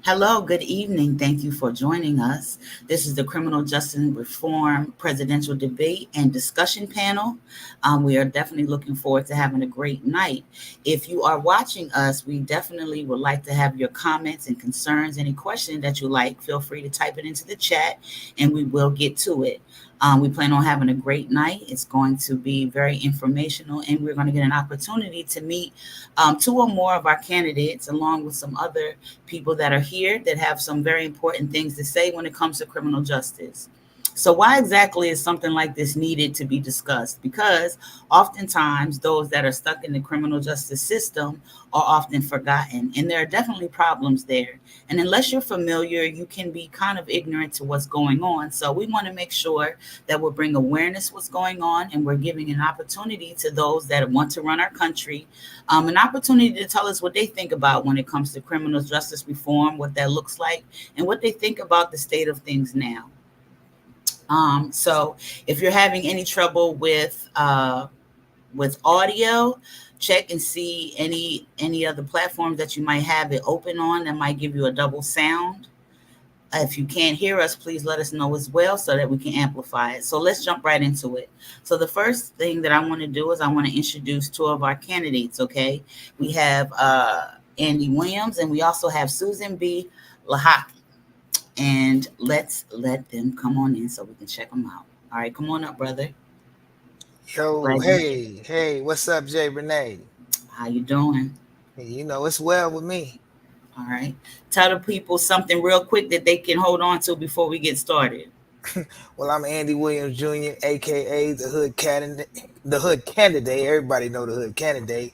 Hello, good evening. Thank you for joining us. This is the Criminal Justice Reform Presidential Debate and Discussion Panel. We are definitely looking forward to having a great night. If you are watching us, we definitely would like to have your comments and concerns. Any question that you like, feel free to type it into the chat and we will get to it. We plan on having a great night. It's going to be very informational, and we're going to get an opportunity to meet two or more of our candidates, along with some other people that are here that have some very important things to say when it comes to criminal justice. So why exactly is something like this needed to be discussed? Because oftentimes those that are stuck in the criminal justice system are often forgotten, and there are definitely problems there. And unless you're familiar, you can be kind of ignorant to what's going on. So we want to make sure that we'll bring awareness what's going on, and we're giving an opportunity to those that want to run our country, an opportunity to tell us what they think about when it comes to criminal justice reform, what that looks like, and what they think about the state of things now. So if you're having any trouble with audio, check and see any other platforms that you might have it open on that might give you a double sound. If you can't hear us, please let us know as well so that we can amplify it. So let's jump right into it. So the first thing that I want to do is I want to introduce two of our candidates, okay? We have Andy Williams, and we also have Susan B. Lockocki. And let's let them come on in so we can check them out. All right, come on up, brother. Yo, hey, what's up, Jay Renee? How you doing? Hey, it's well with me. All right. Tell the people something real quick that they can hold on to before we get started. Well, I'm Andy Williams Jr., aka the Hood Candidate. The Hood Candidate. Everybody know the Hood Candidate.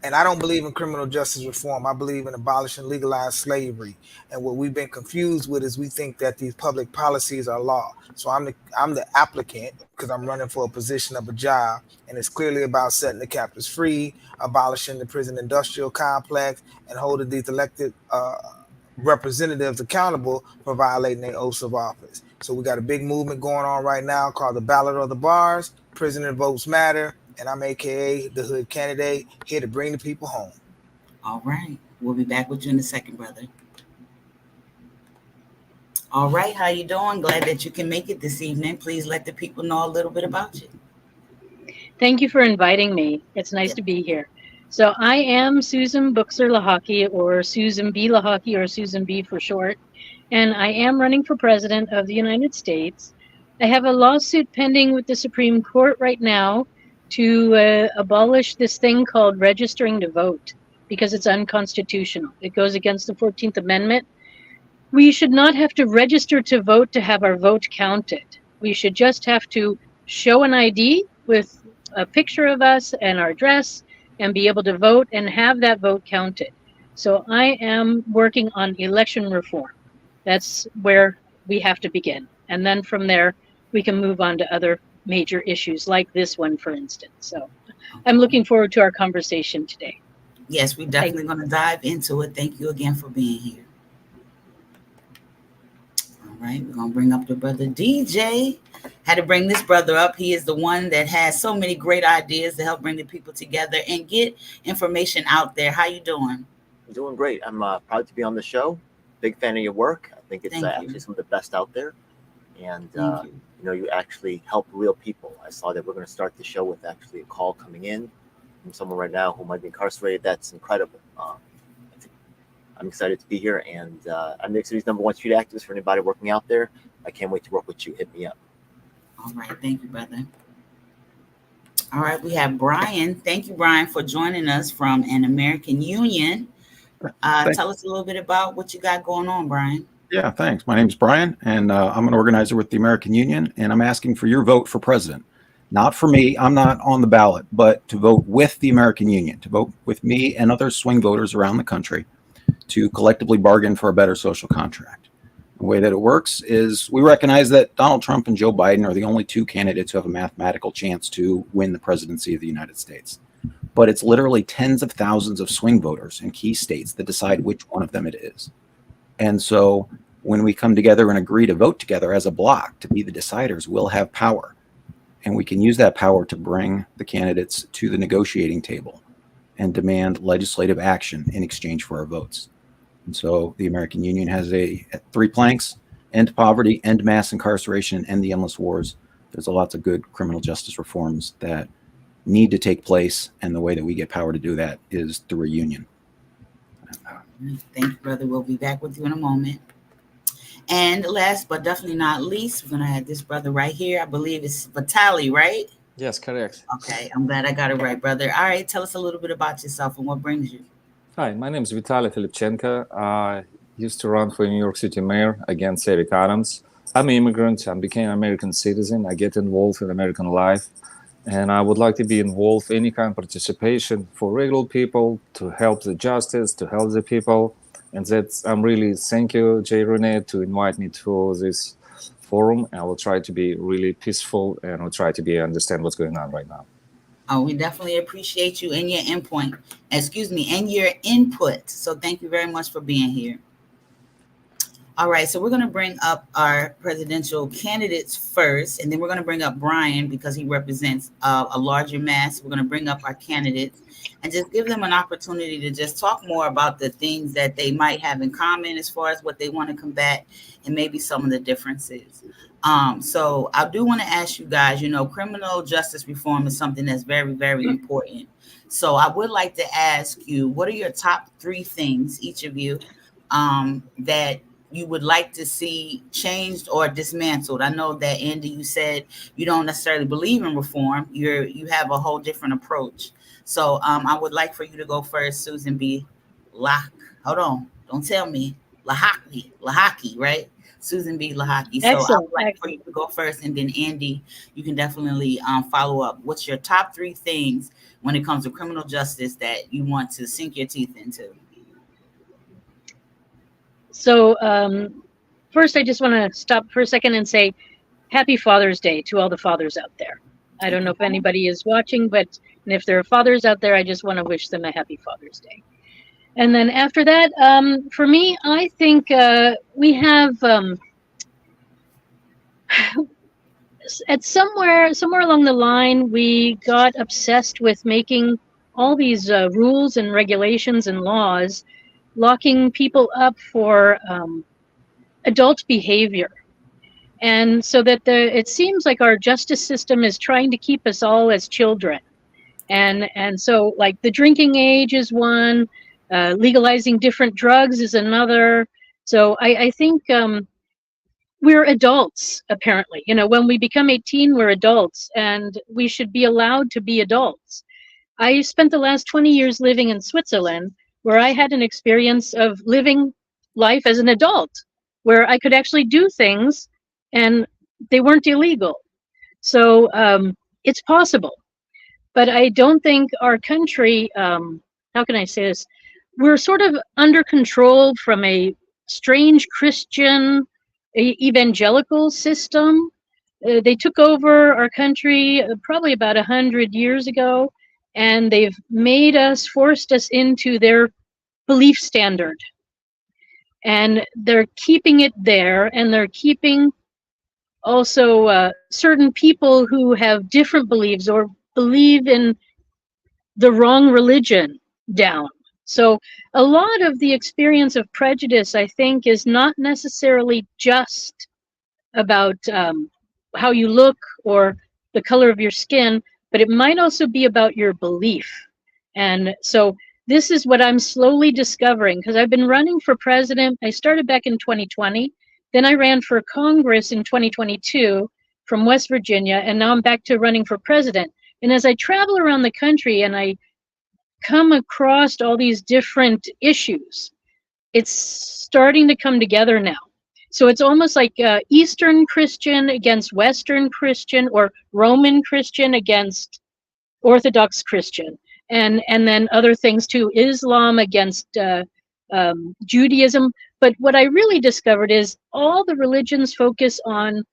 And I don't believe in criminal justice reform. I believe in abolishing legalized slavery. And what we've been confused with is we think that these public policies are law. So I'm the applicant because I'm running for a position of a job, and it's clearly about setting the captives free, abolishing the prison industrial complex, and holding these elected representatives accountable for violating their oaths of office. So we got a big movement going on right now called the Ballot of the Bars. Prisoner votes matter. And I'm AKA the Hood Candidate, here to bring the people home. All right. We'll be back with you in a second, brother. All right. How you doing? Glad that you can make it this evening. Please let the people know a little bit about you. Thank you for inviting me. It's nice to be here. So I am Susan Buxer Lockocki, or Susan B. Lockocki, or Susan B for short, and I am running for president of the United States. I have a lawsuit pending with the Supreme Court right now to abolish this thing called registering to vote because it's unconstitutional. It goes against the 14th Amendment. We should not have to register to vote to have our vote counted. We should just have to show an ID with a picture of us and our address and be able to vote and have that vote counted. So I am working on election reform. That's where we have to begin. And then from there, we can move on to other major issues like this one, for instance. So I'm looking forward to our conversation today. Yes, we're definitely going to dive into it. Thank you again for being here. All right, we're going to bring up the brother DJ. Had to bring this brother up. He is the one that has so many great ideas to help bring the people together and get information out there. How you doing? I'm doing great. I'm proud to be on the show. Big fan of your work. I think it's actually some of the best out there. And you actually help real people. I saw that we're going to start the show with actually a call coming in from someone right now who might be incarcerated. That's incredible. I'm excited to be here, and I'm New York City's #1 street activist for anybody working out there. I can't wait to work with you. Hit me up. All right. Thank you, brother. All right. We have Brian. Thank you, Brian, for joining us from an American Union. Tell us a little bit about what you got going on, Brian. Yeah, thanks. My name is Brian, and I'm an organizer with the American Union, and I'm asking for your vote for president. Not for me, I'm not on the ballot, but to vote with the American Union, to vote with me and other swing voters around the country to collectively bargain for a better social contract. The way that it works is we recognize that Donald Trump and Joe Biden are the only two candidates who have a mathematical chance to win the presidency of the United States. But it's literally tens of thousands of swing voters in key states that decide which one of them it is. And so when we come together and agree to vote together as a bloc to be the deciders, we'll have power. And we can use that power to bring the candidates to the negotiating table. and demand legislative action in exchange for our votes. And so the American Union has 3 planks: end poverty, end mass incarceration, end the endless wars. There's lots of good criminal justice reforms that need to take place, and the way that we get power to do that is through a union. Thank you, brother. We'll be back with you in a moment. And last but definitely not least, we're going to have this brother right here. I believe it's Vitaly, right? Yes, correct. Okay, I'm glad I got it right, brother. All right, tell us a little bit about yourself and what brings you. Hi, my name is Vitaly Filipchenko. I used to run for New York City mayor against Eric Adams. I'm an immigrant. I became an American citizen. I get involved in American life. And I would like to be involved in any kind of participation for regular people to help the justice, to help the people. And I'm really thank you, Jay Rene, to invite me to this forum. I will try to be really peaceful and I'll try to understand what's going on right now. Oh, we definitely appreciate you and your and your input. So thank you very much for being here. All right, so we're going to bring up our presidential candidates first, and then we're going to bring up Brian because he represents a larger mass. We're going to bring up our candidates and just give them an opportunity to just talk more about the things that they might have in common as far as what they want to combat and maybe some of the differences. So I do want to ask you guys, criminal justice reform is something that's very, very important. So I would like to ask you, what are your top 3 things, each of you, that you would like to see changed or dismantled? I know that, Andy, you said you don't necessarily believe in reform. You have a whole different approach. So I would like for you to go first, Susan B. Hold on. Don't tell me. Lockocki, right? Susan B. Lockocki. So I would like for you to go first, and then Andy, you can definitely follow up. What's your top 3 things when it comes to criminal justice that you want to sink your teeth into? So first, I just want to stop for a second and say Happy Father's Day to all the fathers out there. I don't know if anybody is watching, but if there are fathers out there, I just want to wish them a Happy Father's Day. And then after that, for me, I think we have at somewhere along the line, we got obsessed with making all these rules and regulations and laws, locking people up for adult behavior. And so that it seems like our justice system is trying to keep us all as children. And so like the drinking age is one, legalizing different drugs is another. So I think we're adults, apparently. When we become 18, we're adults, and we should be allowed to be adults. I spent the last 20 years living in Switzerland, where I had an experience of living life as an adult, where I could actually do things and they weren't illegal. So it's possible. But I don't think our country, how can I say this? We're sort of under control from a strange Christian evangelical system. They took over our country probably about 100 years ago, and they've forced us into their belief standard. And they're keeping it there, and they're keeping also certain people who have different beliefs or believe in the wrong religion down. So a lot of the experience of prejudice, I think, is not necessarily just about how you look or the color of your skin, but it might also be about your belief. And so this is what I'm slowly discovering, because I've been running for president. I started back in 2020. Then I ran for Congress in 2022 from West Virginia, and now I'm back to running for president. And as I travel around the country and I come across all these different issues, it's starting to come together now. So it's almost like Eastern Christian against Western Christian, or Roman Christian against Orthodox Christian, and then other things too, Islam against Judaism. But what I really discovered is all the religions focus on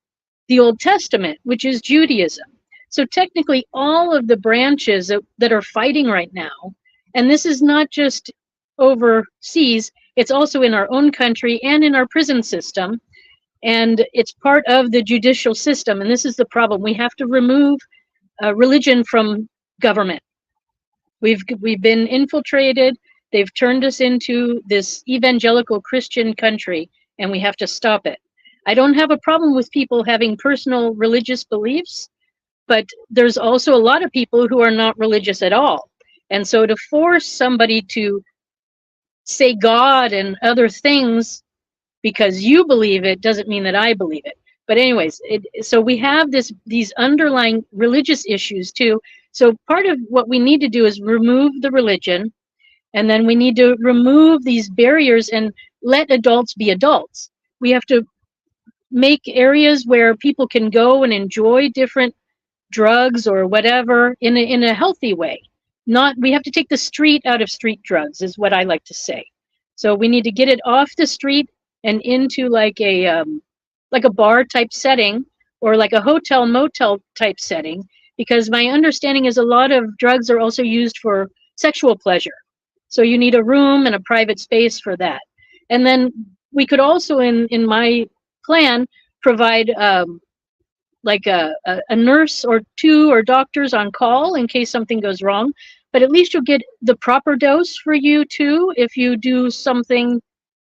the Old Testament, which is Judaism. So technically all of the branches that are fighting right now, and this is not just overseas, it's also in our own country and in our prison system, and it's part of the judicial system. And this is the problem. We have to remove religion from government. We've been infiltrated. They've turned us into this evangelical Christian country, and we have to stop it. I don't have a problem with people having personal religious beliefs, but there's also a lot of people who are not religious at all. And so to force somebody to say God and other things because you believe it doesn't mean that I believe it. But anyways, so we have these underlying religious issues too. So part of what we need to do is remove the religion, and then we need to remove these barriers and let adults be adults. We have to make areas where people can go and enjoy different drugs or whatever in a healthy way. Not We have to take the street out of street drugs is what I like to say. So we need to get it off the street and into like a bar type setting, or like a hotel motel type setting, because my understanding is a lot of drugs are also used for sexual pleasure. So you need a room and a private space for that. And then we could also in my plan provide like a nurse or two or doctors on call in case something goes wrong. But at least you'll get the proper dose for you too if you do something.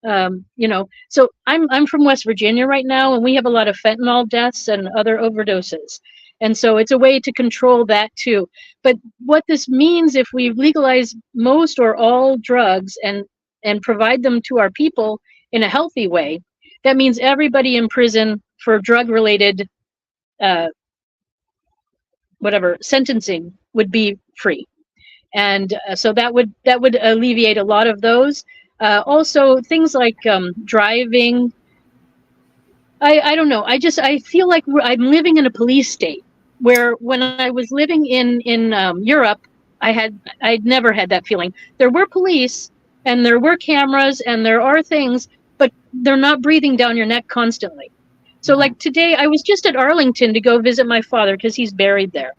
So I'm from West Virginia right now, and we have a lot of fentanyl deaths and other overdoses. And so it's a way to control that too. But what this means, if we legalize most or all drugs and provide them to our people in a healthy way, that means everybody in prison for drug related uh, whatever sentencing would be free. And so that would alleviate a lot of those. Also, things like driving. I don't know. I feel like I'm living in a police state where when I was living in Europe, I'd never had that feeling. There were police and there were cameras and there are things, but they're not breathing down your neck constantly. So like today, I was just at Arlington to go visit my father because he's buried there.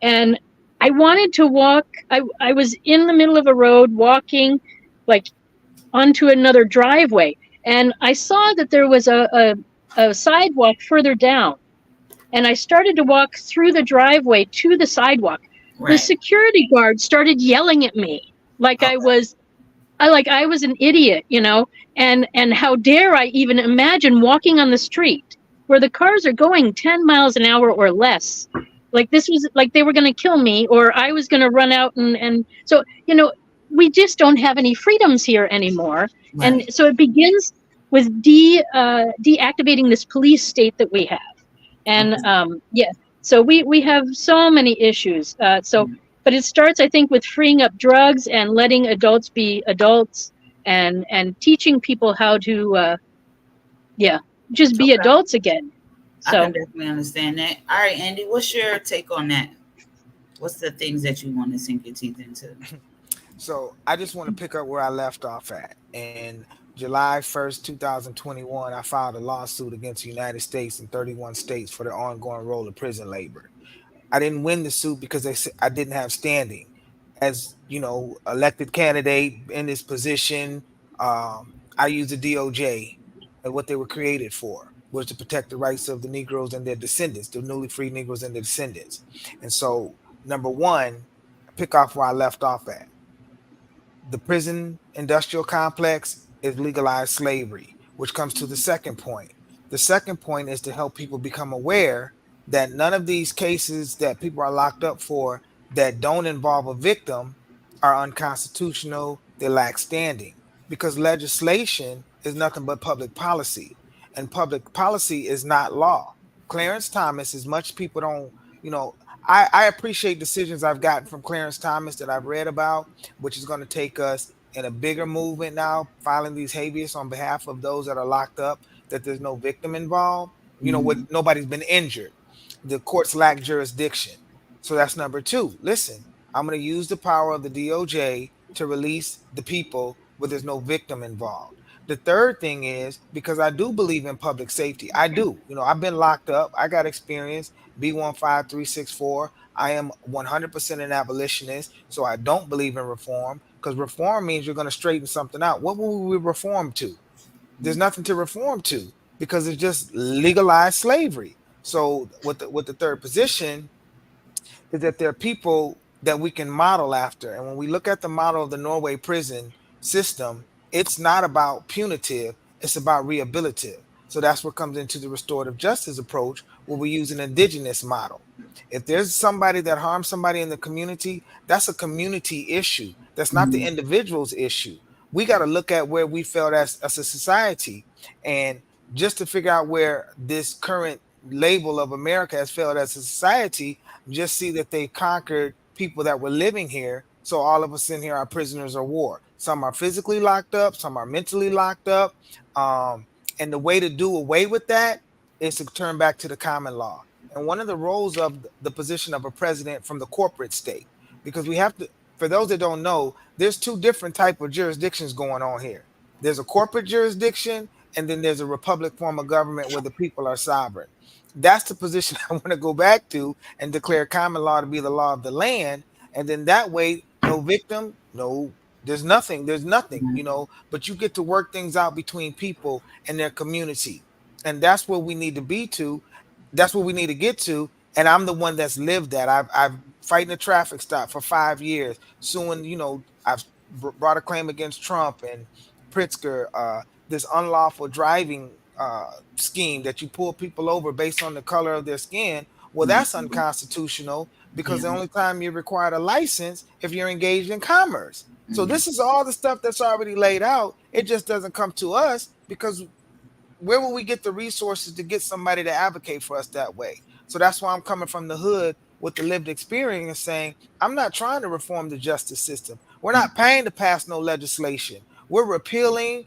And I wanted to walk. I was in the middle of a road walking like onto another driveway. And I saw that there was a sidewalk further down. And I started to walk through the driveway to the sidewalk. Right. The security guard started yelling at me like I was an idiot, and how dare I even imagine walking on the street where the cars are going 10 miles an hour or less. Like this was like they were going to kill me, or I was going to run out. And so, we just don't have any freedoms here anymore. Right. And so it begins with deactivating this police state that we have. And so we have so many issues. But it starts, I think, with freeing up drugs and letting adults be adults and teaching people how to, just be adults again. So I can definitely understand that. All right, Andy, what's your take on that? What's the things that you want to sink your teeth into? So I just want to pick up where I left off at. And July 1st, 2021, I filed a lawsuit against the United States and 31 states for their ongoing role of prison labor. I didn't win the suit because I didn't have standing. As elected candidate in this position, I used the DOJ, and what they were created for was to protect the rights of the Negroes and their descendants, the newly freed Negroes and their descendants. And so, number one, pick off where I left off at. The prison industrial complex is legalized slavery, which comes to the second point. The second point is to help people become aware that none of these cases that people are locked up for that don't involve a victim are unconstitutional. They lack standing because legislation is nothing but public policy, and public policy is not law. Clarence Thomas, as much people don't, I appreciate decisions I've gotten from Clarence Thomas that I've read about, which is going to take us in a bigger movement now, filing these habeas on behalf of those that are locked up, that there's no victim involved. What nobody's been injured. The courts lack jurisdiction. So that's number two. Listen, I'm going to use the power of the DOJ to release the people where there's no victim involved. The third thing is, because I do believe in public safety. I do. I've been locked up. I got experience. B15364. I am 100% an abolitionist. So I don't believe in reform, because reform means you're going to straighten something out. What will we reform to? There's nothing to reform to, because it's just legalized slavery. So with the third position is that there are people that we can model after. And when we look at the model of the Norway prison system, it's not about punitive, it's about rehabilitative. So that's what comes into the restorative justice approach, where we use an indigenous model. If there's somebody that harms somebody in the community, that's a community issue. That's not the Mhm. individual's issue. We got to look at where we felt as a society, and just to figure out where this current label of America has failed as a society, just see that they conquered people that were living here. So all of us in here are prisoners of war. Some are physically locked up, some are mentally locked up. Um, and the way to do away with that is to turn back to the common law. And one of the roles of the position of a president from the corporate state, because we have to, for those that don't know, there's two different type of jurisdictions going on here. There's a corporate jurisdiction, and then there's a republic form of government where the people are sovereign. That's the position I want to go back to and declare common law to be the law of the land. And then that way, no victim, no, there's nothing, but you get to work things out between people and their community. And that's where we need to be to. That's what we need to get to. And I'm the one that's lived that. I've fighting a traffic stop for 5 years, suing, I've brought a claim against Trump and Pritzker, this unlawful driving scheme that you pull people over based on the color of their skin. Well, that's unconstitutional because the Yeah. only time you're required a license if you're engaged in commerce. So Mhm. this is all the stuff that's already laid out. It just doesn't come to us because where will we get the resources to get somebody to advocate for us that way? So that's why I'm coming from the hood with the lived experience saying, I'm not trying to reform the justice system. We're not paying to pass no legislation. We're repealing,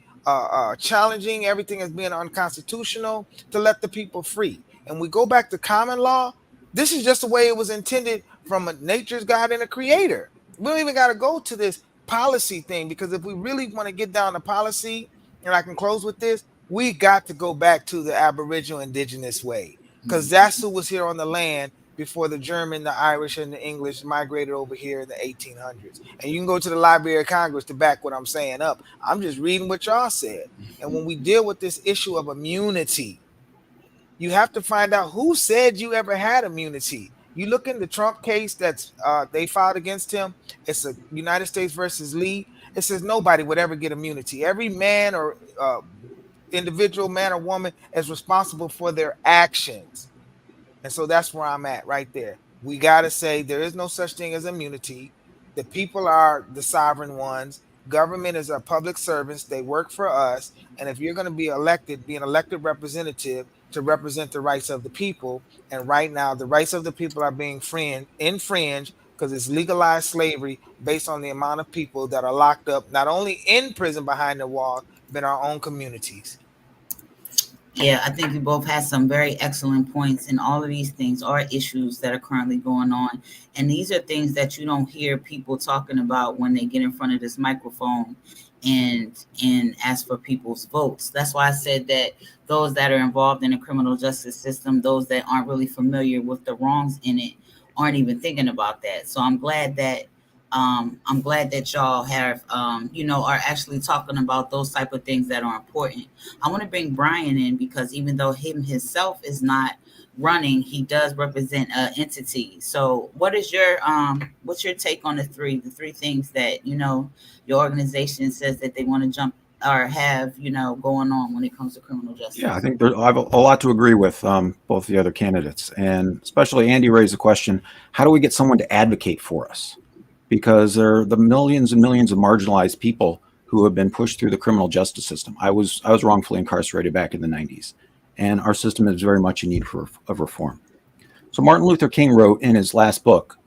challenging everything as being unconstitutional to let the people free. And we go back to common law. This is just the way it was intended from a nature's God and a creator. We don't even got to go to this policy thing because if we really want to get down to policy, and I can close with this, we got to go back to the Aboriginal indigenous way because that's who was here on the land before the German, the Irish, and the English migrated over here in the 1800s. And you can go to the Library of Congress to back what I'm saying up. I'm just reading what y'all said. And when we deal with this issue of immunity, you have to find out who said you ever had immunity. You look in the Trump case that's they filed against him. It's a United States versus Lee. It says nobody would ever get immunity. Every man or individual man or woman is responsible for their actions. And so that's where I'm at right there. We got to say there is no such thing as immunity. The people are the sovereign ones. Government is our public servants. They work for us. And if you're going to be elected, be an elected representative to represent the rights of the people. And right now, the rights of the people are being infringed because it's legalized slavery based on the amount of people that are locked up, not only in prison behind the wall, but in our own communities. Yeah, I think you both had some very excellent points, and all of these things are issues that are currently going on. And these are things that you don't hear people talking about when they get in front of this microphone and ask for people's votes. That's why I said that those that are involved in the criminal justice system, those that aren't really familiar with the wrongs in it, aren't even thinking about that. So I'm glad that y'all have, are actually talking about those type of things that are important. I want to bring Brian in because even though him himself is not running, he does represent an entity. So what's your take on the three things that, your organization says that they want to jump or have, going on when it comes to criminal justice? Yeah, I think I have a lot to agree with both the other candidates, and especially Andy raised the question, how do we get someone to advocate for us? Because there are the millions and millions of marginalized people who have been pushed through the criminal justice system. I was wrongfully incarcerated back in the 90s, and our system is very much in need of reform. So Martin Luther King wrote in his last book,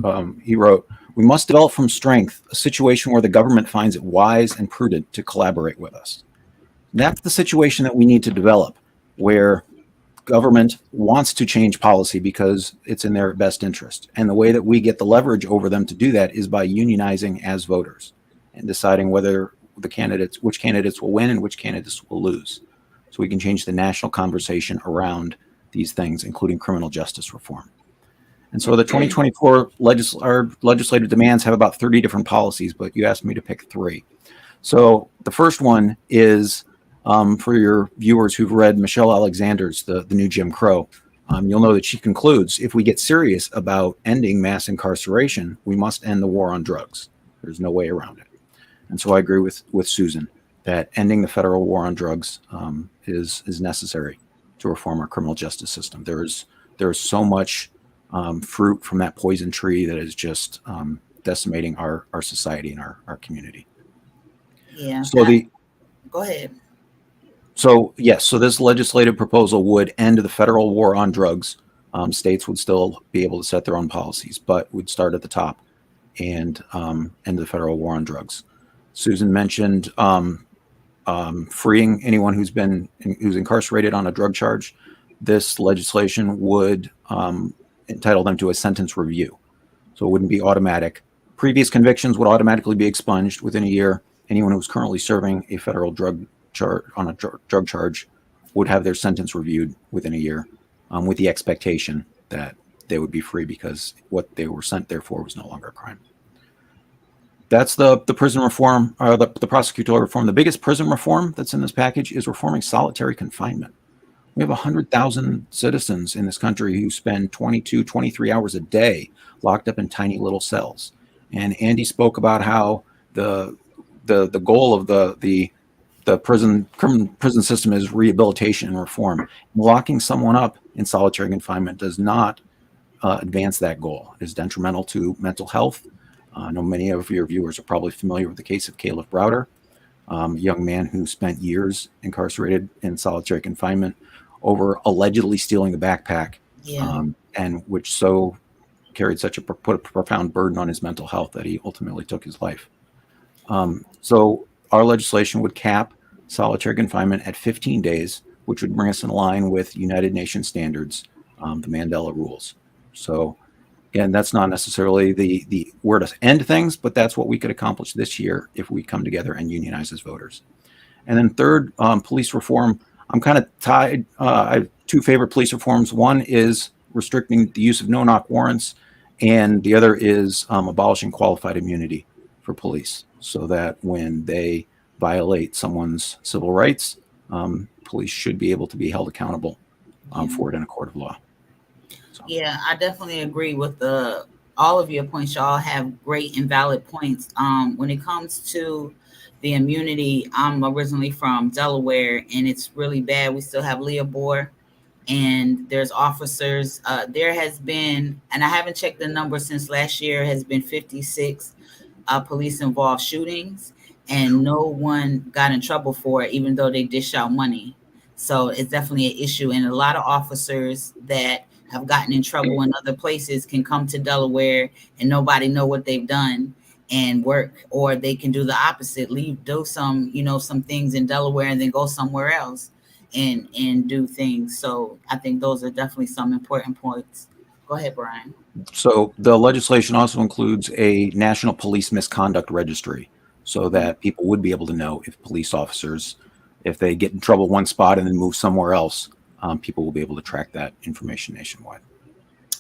he wrote, "We must develop from strength a situation where the government finds it wise and prudent to collaborate with us." And that's the situation that we need to develop, where government wants to change policy because it's in their best interest. And the way that we get the leverage over them to do that is by unionizing as voters and deciding whether which candidates will win and which candidates will lose. So we can change the national conversation around these things, including criminal justice reform. And so the 2024 our legislative demands have about 30 different policies, but you asked me to pick 3. So the first one is, for your viewers who've read Michelle Alexander's The New Jim Crow, You'll know that she concludes, if we get serious about ending mass incarceration, we must end the war on drugs. There's no way around it. And so I agree with Susan that ending the federal war on drugs is necessary to reform our criminal justice system. There is so much fruit from that poison tree that is just decimating our society and our community. Yeah. So Go ahead. So yes, so this legislative proposal would end the federal war on drugs. States would still be able to set their own policies, but would start at the top and end the federal war on drugs. Susan mentioned freeing anyone who's incarcerated on a drug charge. This legislation would entitle them to a sentence review, so it wouldn't be automatic. Previous convictions would automatically be expunged within a year. Anyone who's currently serving a federal drug charge would have their sentence reviewed within a year, with the expectation that they would be free because what they were sent there for was no longer a crime. That's the prison reform, the prosecutorial reform. The biggest prison reform that's in this package is reforming solitary confinement. We have 100,000 citizens in this country who spend 22, 23 hours a day locked up in tiny little cells. And Andy spoke about how the goal of the prison system is rehabilitation and reform. Locking someone up in solitary confinement does not advance that goal. It is detrimental to mental health. I know many of your viewers are probably familiar with the case of Caleb Browder, a young man who spent years incarcerated in solitary confinement over allegedly stealing the backpack, and which so carried such put a profound burden on his mental health that he ultimately took his life. So our legislation would cap solitary confinement at 15 days, which would bring us in line with United Nations standards, the Mandela rules. So again, that's not necessarily the where to end things, but that's what we could accomplish this year if we come together and unionize as voters. And then third, police reform. I'm kind of tied. I have two favorite police reforms. One is restricting the use of no-knock warrants, and the other is abolishing qualified immunity for police, so that when they violate someone's civil rights, police should be able to be held accountable for it in a court of law. So. Yeah, I definitely agree with all of your points. Y'all have great and valid points. When it comes to the immunity, I'm originally from Delaware, and it's really bad. We still have Leopold, and there's officers. There has been, and I haven't checked the number since last year, has been 56 police-involved shootings, and no one got in trouble for it, even though they dish out money. So it's definitely an issue, and a lot of officers that have gotten in trouble in other places can come to Delaware and nobody know what they've done and work, or they can do the opposite, do some things in Delaware and then go somewhere else and do things. So I think those are definitely some important points. Go ahead, Brian. So the legislation also includes a national police misconduct registry, so that people would be able to know if police officers, if they get in trouble one spot and then move somewhere else, people will be able to track that information nationwide.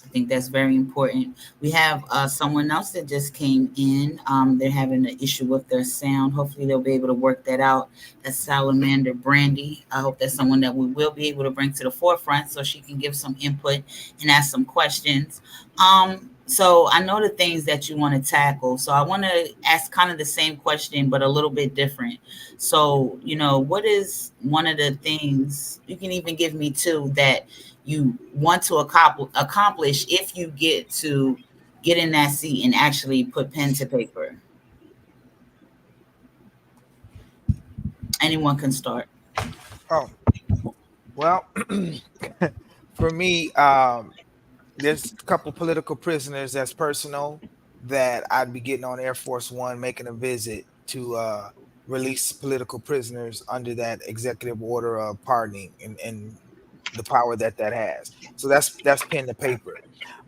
I think that's very important. We have someone else that just came in. They're having an issue with their sound. Hopefully they'll be able to work that out. That's Salamander Brandy. I hope that's someone that we will be able to bring to the forefront so she can give some input and ask some questions. So I know the things that you want to tackle. So I want to ask kind of the same question, but a little bit different. So, what is one of the things, you can even give me two, that you want to accomplish if you get in that seat and actually put pen to paper? Anyone can start. Oh, well, for me, there's a couple political prisoners that's personal that I'd be getting on Air Force One, making a visit to release political prisoners under that executive order of pardoning and the power that has. So that's pen to paper.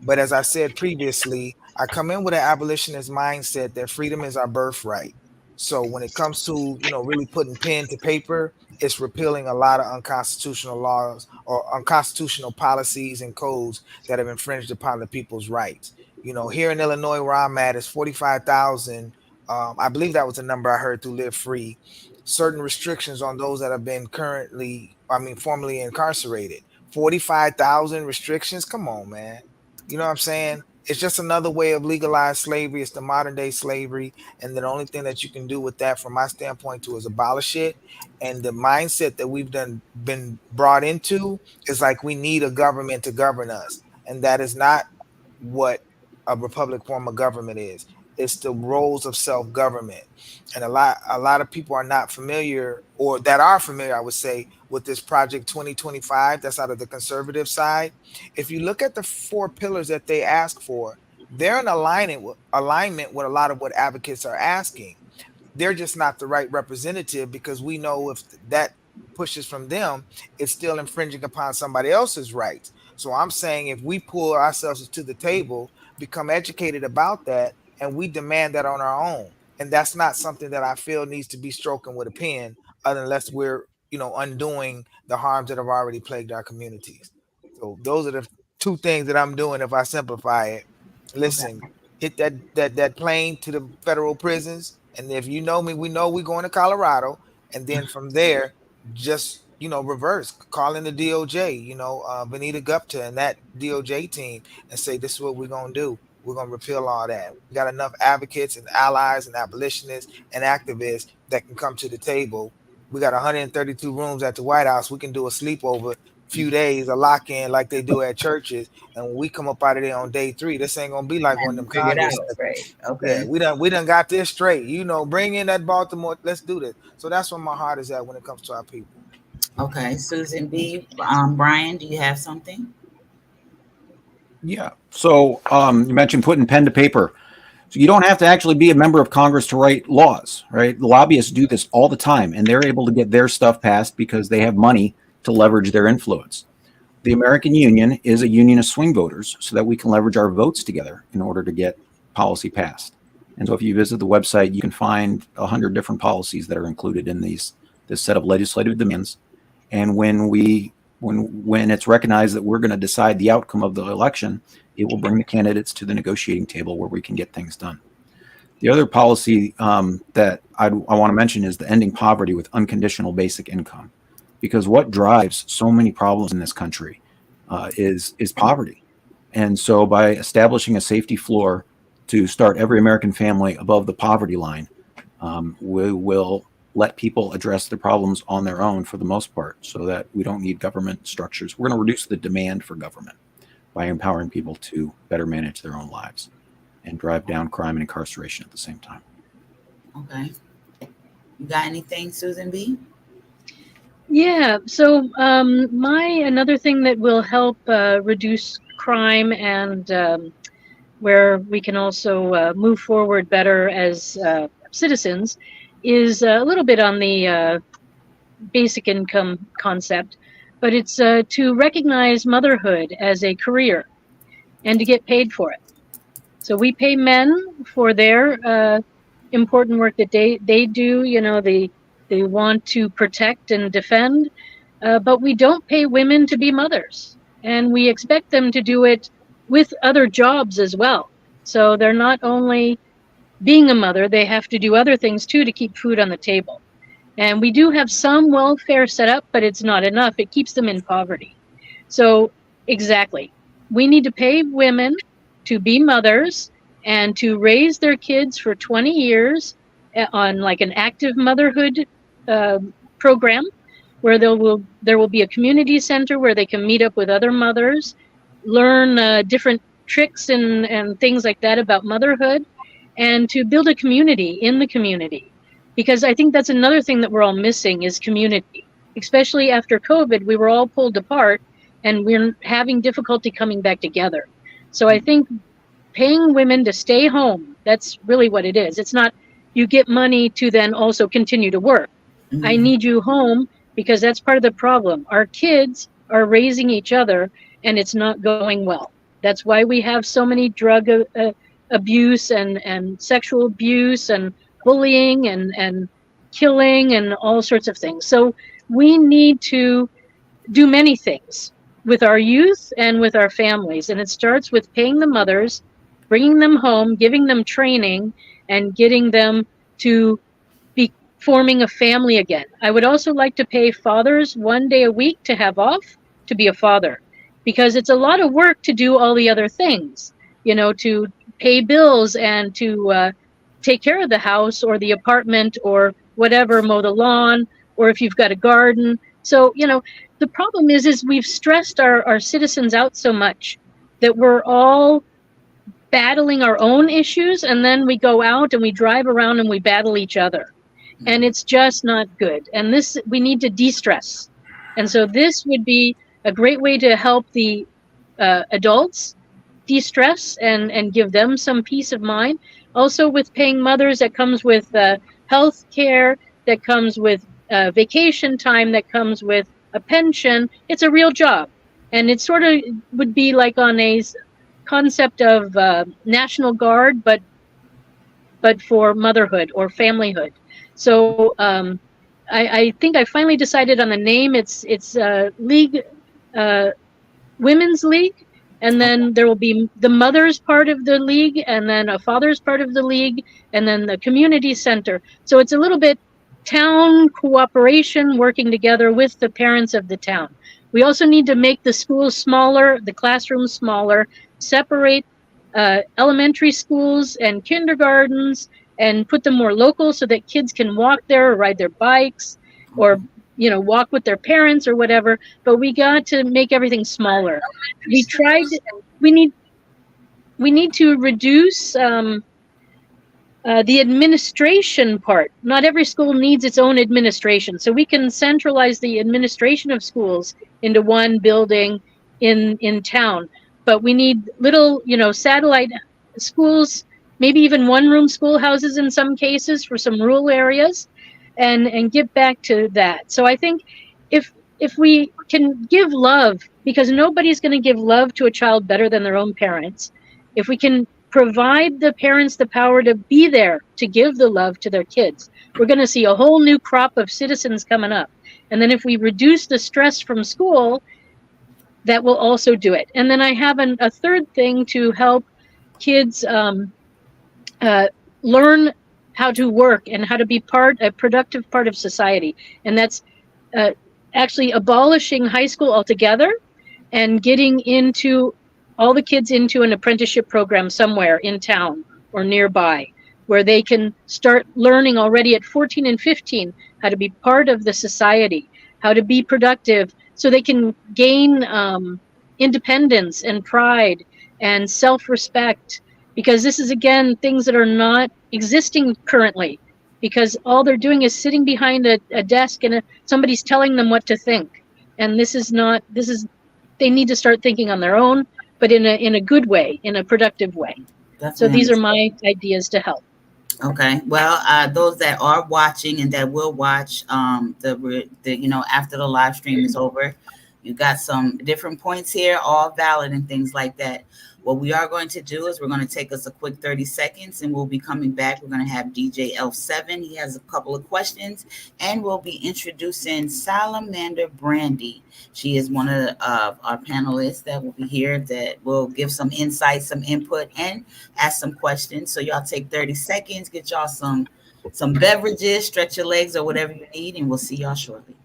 But as I said previously, I come in with an abolitionist mindset that freedom is our birthright. So when it comes to really putting pen to paper, it's repealing a lot of unconstitutional laws or unconstitutional policies and codes that have infringed upon the people's rights. Here in Illinois, where I'm at, is 45,000. I believe that was the number I heard through Live Free. Certain restrictions on those that have been formerly incarcerated. 45,000 restrictions. Come on, man. You know what I'm saying? It's just another way of legalized slavery. It's the modern day slavery. And the only thing that you can do with that, from my standpoint, to is abolish it. And the mindset that we've done been brought into is like we need a government to govern us. And that is not what a republic form of government is. It's the roles of self-government. And a lot of people are not familiar, or that are familiar, I would say, with this Project 2025 that's out of the conservative side. If you look at the four pillars that they ask for, they're in alignment with a lot of what advocates are asking. They're just not the right representative, because we know if that pushes from them, it's still infringing upon somebody else's rights. So I'm saying, if we pull ourselves to the table, become educated about that, and we demand that on our own. And that's not something that I feel needs to be stroking with a pen, unless we're, undoing the harms that have already plagued our communities. So those are the two things that I'm doing. If I simplify it, Okay. listen, hit that plane to the federal prisons, and if you know me, we know we're going to Colorado, and then from there, just reverse, call in the DOJ, Benita Gupta and that DOJ team, and say, this is what we're going to do. We're going to repeal all that. We got enough advocates and allies and abolitionists and activists that can come to the table. We got 132 rooms at the White House. We can do a sleepover, few days, a lock in like they do at churches. And when we come up out of there on day 3, this ain't gonna be like one of them Figure it Congress. out, right? Yeah, Okay. we done got this straight. Bring in that Baltimore. Let's do this. So that's where my heart is at when it comes to our people. Okay. Susan B. Brian, do you have something? Yeah. So you mentioned putting pen to paper. So you don't have to actually be a member of Congress to write laws, right? The lobbyists do this all the time, and they're able to get their stuff passed because they have money to leverage their influence. The American Union is a union of swing voters, so that we can leverage our votes together in order to get policy passed. And so if you visit the website, you can find 100 different policies that are included in this set of legislative demands. And when it's recognized that we're going to decide the outcome of the election, it will bring the candidates to the negotiating table where we can get things done. The other policy that I want to mention is the ending poverty with unconditional basic income, because what drives so many problems in this country is poverty. And so by establishing a safety floor to start every American family above the poverty line, we will let people address their problems on their own for the most part, so that we don't need government structures. We're going to reduce the demand for government by empowering people to better manage their own lives and drive down crime and incarceration at the same time. Okay. You got anything, Susan B.? Yeah. So another thing that will help reduce crime, and where we can also move forward better as citizens, is a little bit on the basic income concept, but it's to recognize motherhood as a career and to get paid for it. So we pay men for their important work that they do. They want to protect and defend, but we don't pay women to be mothers, and we expect them to do it with other jobs as well. So they're not only being a mother, they have to do other things too to keep food on the table. And we do have some welfare set up, but it's not enough. It keeps them in poverty. So exactly, we need to pay women to be mothers and to raise their kids for 20 years on like an active motherhood program, where there will be a community center where they can meet up with other mothers, learn different tricks and things like that about motherhood, and to build a community in the community. Because I think that's another thing that we're all missing is community. Especially after COVID, we were all pulled apart and we're having difficulty coming back together. So I think paying women to stay home, that's really what it is. It's not you get money to then also continue to work. Mm-hmm. I need you home because that's part of the problem. Our kids are raising each other and it's not going well. That's why we have so many drug abuse and sexual abuse and bullying and killing and all sorts of things. So we need to do many things with our youth and with our families. And it starts with paying the mothers, bringing them home, giving them training, and getting them to be forming a family again. I would also like to pay fathers 1 day a week to have off to be a father, because it's a lot of work to do all the other things, to pay bills and to take care of the house or the apartment or whatever, mow the lawn, or if you've got a garden. So, the problem is we've stressed our citizens out so much that we're all battling our own issues, and then we go out and we drive around and we battle each other. And it's just not good. And we need to de-stress. And so this would be a great way to help the adults de-stress and give them some peace of mind. Also, with paying mothers, that comes with health care, that comes with vacation time, that comes with a pension. It's a real job. And it sort of would be like on a concept of National Guard, but for motherhood or familyhood. So I think I finally decided on the name. It's League, Women's League, and then there will be the mothers part of the league, and then a father's part of the league, and then the community center. So it's a little bit town cooperation, working together with the parents of the town. We also need to make the schools smaller, the classrooms smaller, separate elementary schools and kindergartens, and put them more local so that kids can walk there or ride their bikes or walk with their parents or whatever. But we got to make everything smaller. We need to reduce the administration part. Not every school needs its own administration, so we can centralize the administration of schools into one building in town. But we need little, satellite schools, maybe even one-room schoolhouses in some cases for some rural areas, and get back to that. So I think if we can give love, because nobody's going to give love to a child better than their own parents, if we can provide the parents the power to be there to give the love to their kids, we're going to see a whole new crop of citizens coming up. And then if we reduce the stress from school, that will also do it. And then I have a third thing to help kids learn how to work and how to be a productive part of society. And that's actually abolishing high school altogether and getting all the kids into an apprenticeship program somewhere in town or nearby, where they can start learning already at 14 and 15 how to be part of the society, how to be productive, so they can gain independence and pride and self-respect. Because this is, again, things that are not existing currently, because all they're doing is sitting behind a desk and somebody's telling them what to think. And they need to start thinking on their own, but in a good way, in a productive way. So these are my ideas to help. Okay. Well, those that are watching and that will watch after the live stream is over, you got some different points here, all valid and things like that. What we are going to do is we're going to take us a quick 30 seconds and we'll be coming back. We're going to have DJ L7. He has a couple of questions, and we'll be introducing Salamander Brandy. She is one of our panelists that will be here that will give some insight, some input, and ask some questions. So y'all take 30 seconds, get y'all some beverages, stretch your legs or whatever you need, and we'll see y'all shortly.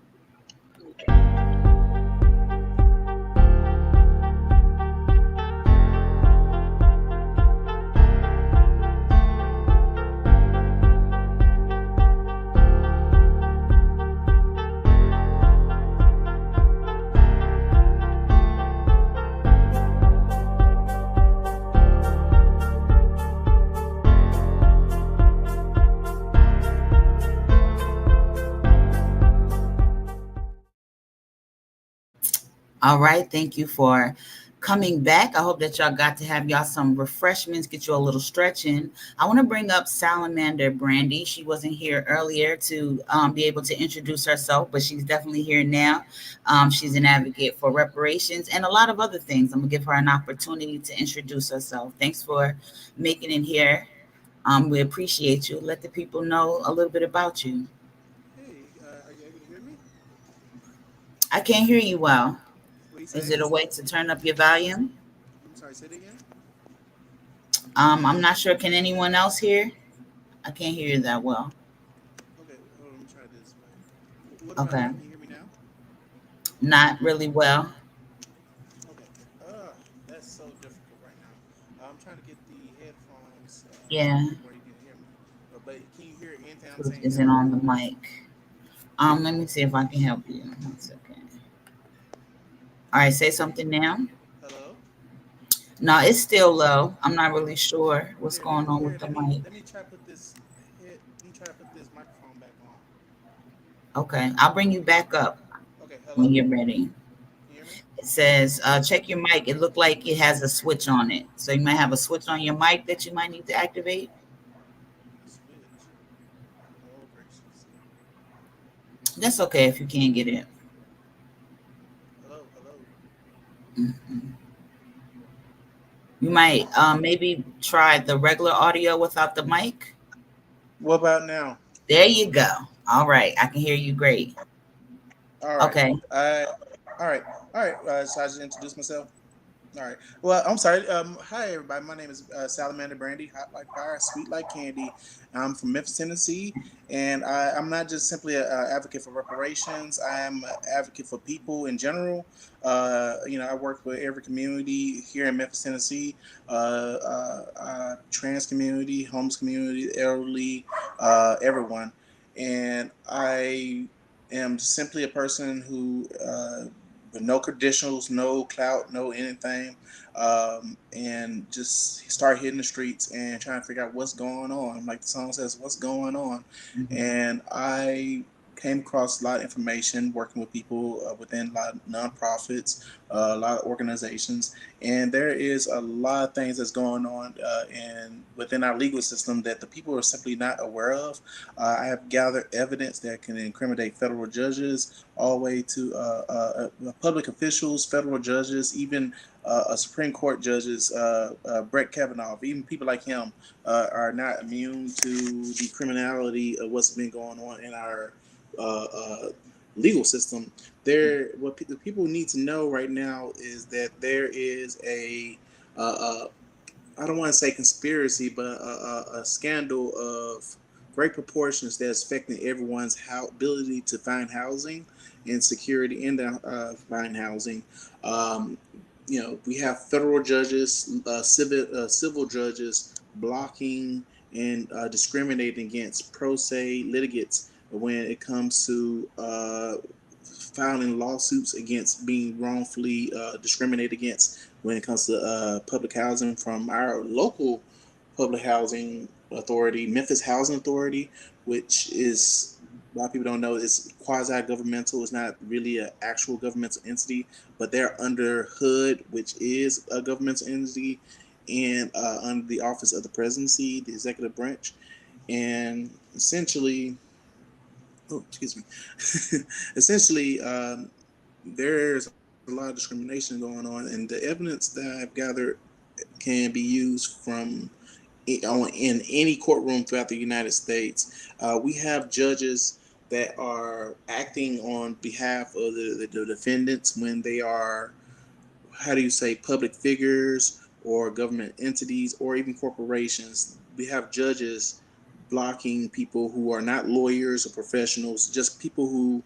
All right. Thank you for coming back. I hope that y'all got to have y'all some refreshments, get you a little stretching. I want to bring up Salamander Brandy. She wasn't here earlier to be able to introduce herself, but she's definitely here now. She's an advocate for reparations and a lot of other things. I'm going to give her an opportunity to introduce herself. Thanks for making it here. We appreciate you. Let the people know a little bit about you. Hey, are you able to hear me? I can't hear you well. What are you Is saying? it a way to turn up your volume? I'm sorry, say it again. I'm not sure. Can anyone else hear? I can't hear you that well. Okay, hold on, let me try this way. What about Okay. now? Can you hear me now? Not really well. Yeah, where you can hear me. But can you hear anything I'm Truth saying isn't now? on the mic. Let me see if I can help you. 1 second. All right, say something now. Hello? No, it's still low. I'm not really sure what's Here, going on here. with the mic. Let me try to put this head. Let me try to put this microphone back on. Okay, I'll bring you back up Okay. when Hello. you're ready. Can you hear me? It says, check your mic. It looked like it has a switch on it. So you might have a switch on your mic that you might need to activate. A switch. Oh gracious. That's okay if you can't get it. Hello. Hello. Mhm. You might maybe try the regular audio without the mic. What about now? There you go. All right, I can hear you great. All right. Okay. I. All right. All right. So I just introduce myself. All right. Well, I'm sorry. Hi, everybody. My name is Salamander Brandy, hot like fire, sweet like candy. I'm from Memphis, Tennessee, and I'm not just simply an advocate for reparations. I am an advocate for people in general. I work with every community here in Memphis, Tennessee, trans community, homeless community, elderly, everyone. And I am simply a person who with no credentials, no clout, no anything, and just start hitting the streets and trying to figure out what's going on. Like the song says, "What's going on?" Mhm. And I came across a lot of information working with people within a lot of nonprofits, a lot of organizations, and there is a lot of things that's going on in within our legal system that the people are simply not aware of. I have gathered evidence that can incriminate federal judges, all the way to public officials, federal judges, even Supreme Court judges, Brett Kavanaugh, even people like him are not immune to the criminality of what's been going on in our uh, uh, legal system. The people need to know right now is that there is uh, I don't want to say conspiracy, but a scandal of great proportions that's affecting everyone's ability to find housing and security in the find housing. Um, we have federal judges, civil judges blocking and discriminating against pro se litigants when it comes to filing lawsuits against being wrongfully discriminated against when it comes to public housing from our local public housing authority, Memphis Housing Authority, which is a lot of people don't know it's quasi governmental. It's not really an actual governmental entity, but they're under HUD, which is a governmental entity, and under the office of the presidency, the executive branch, and essentially, oh, excuse me, essentially, there's a lot of discrimination going on, and the evidence that I've gathered can be used from in any courtroom throughout the United States. We have judges that are acting on behalf of the defendants when they are, how do you say, public figures or government entities or even corporations. We have judges blocking people who are not lawyers or professionals, just people who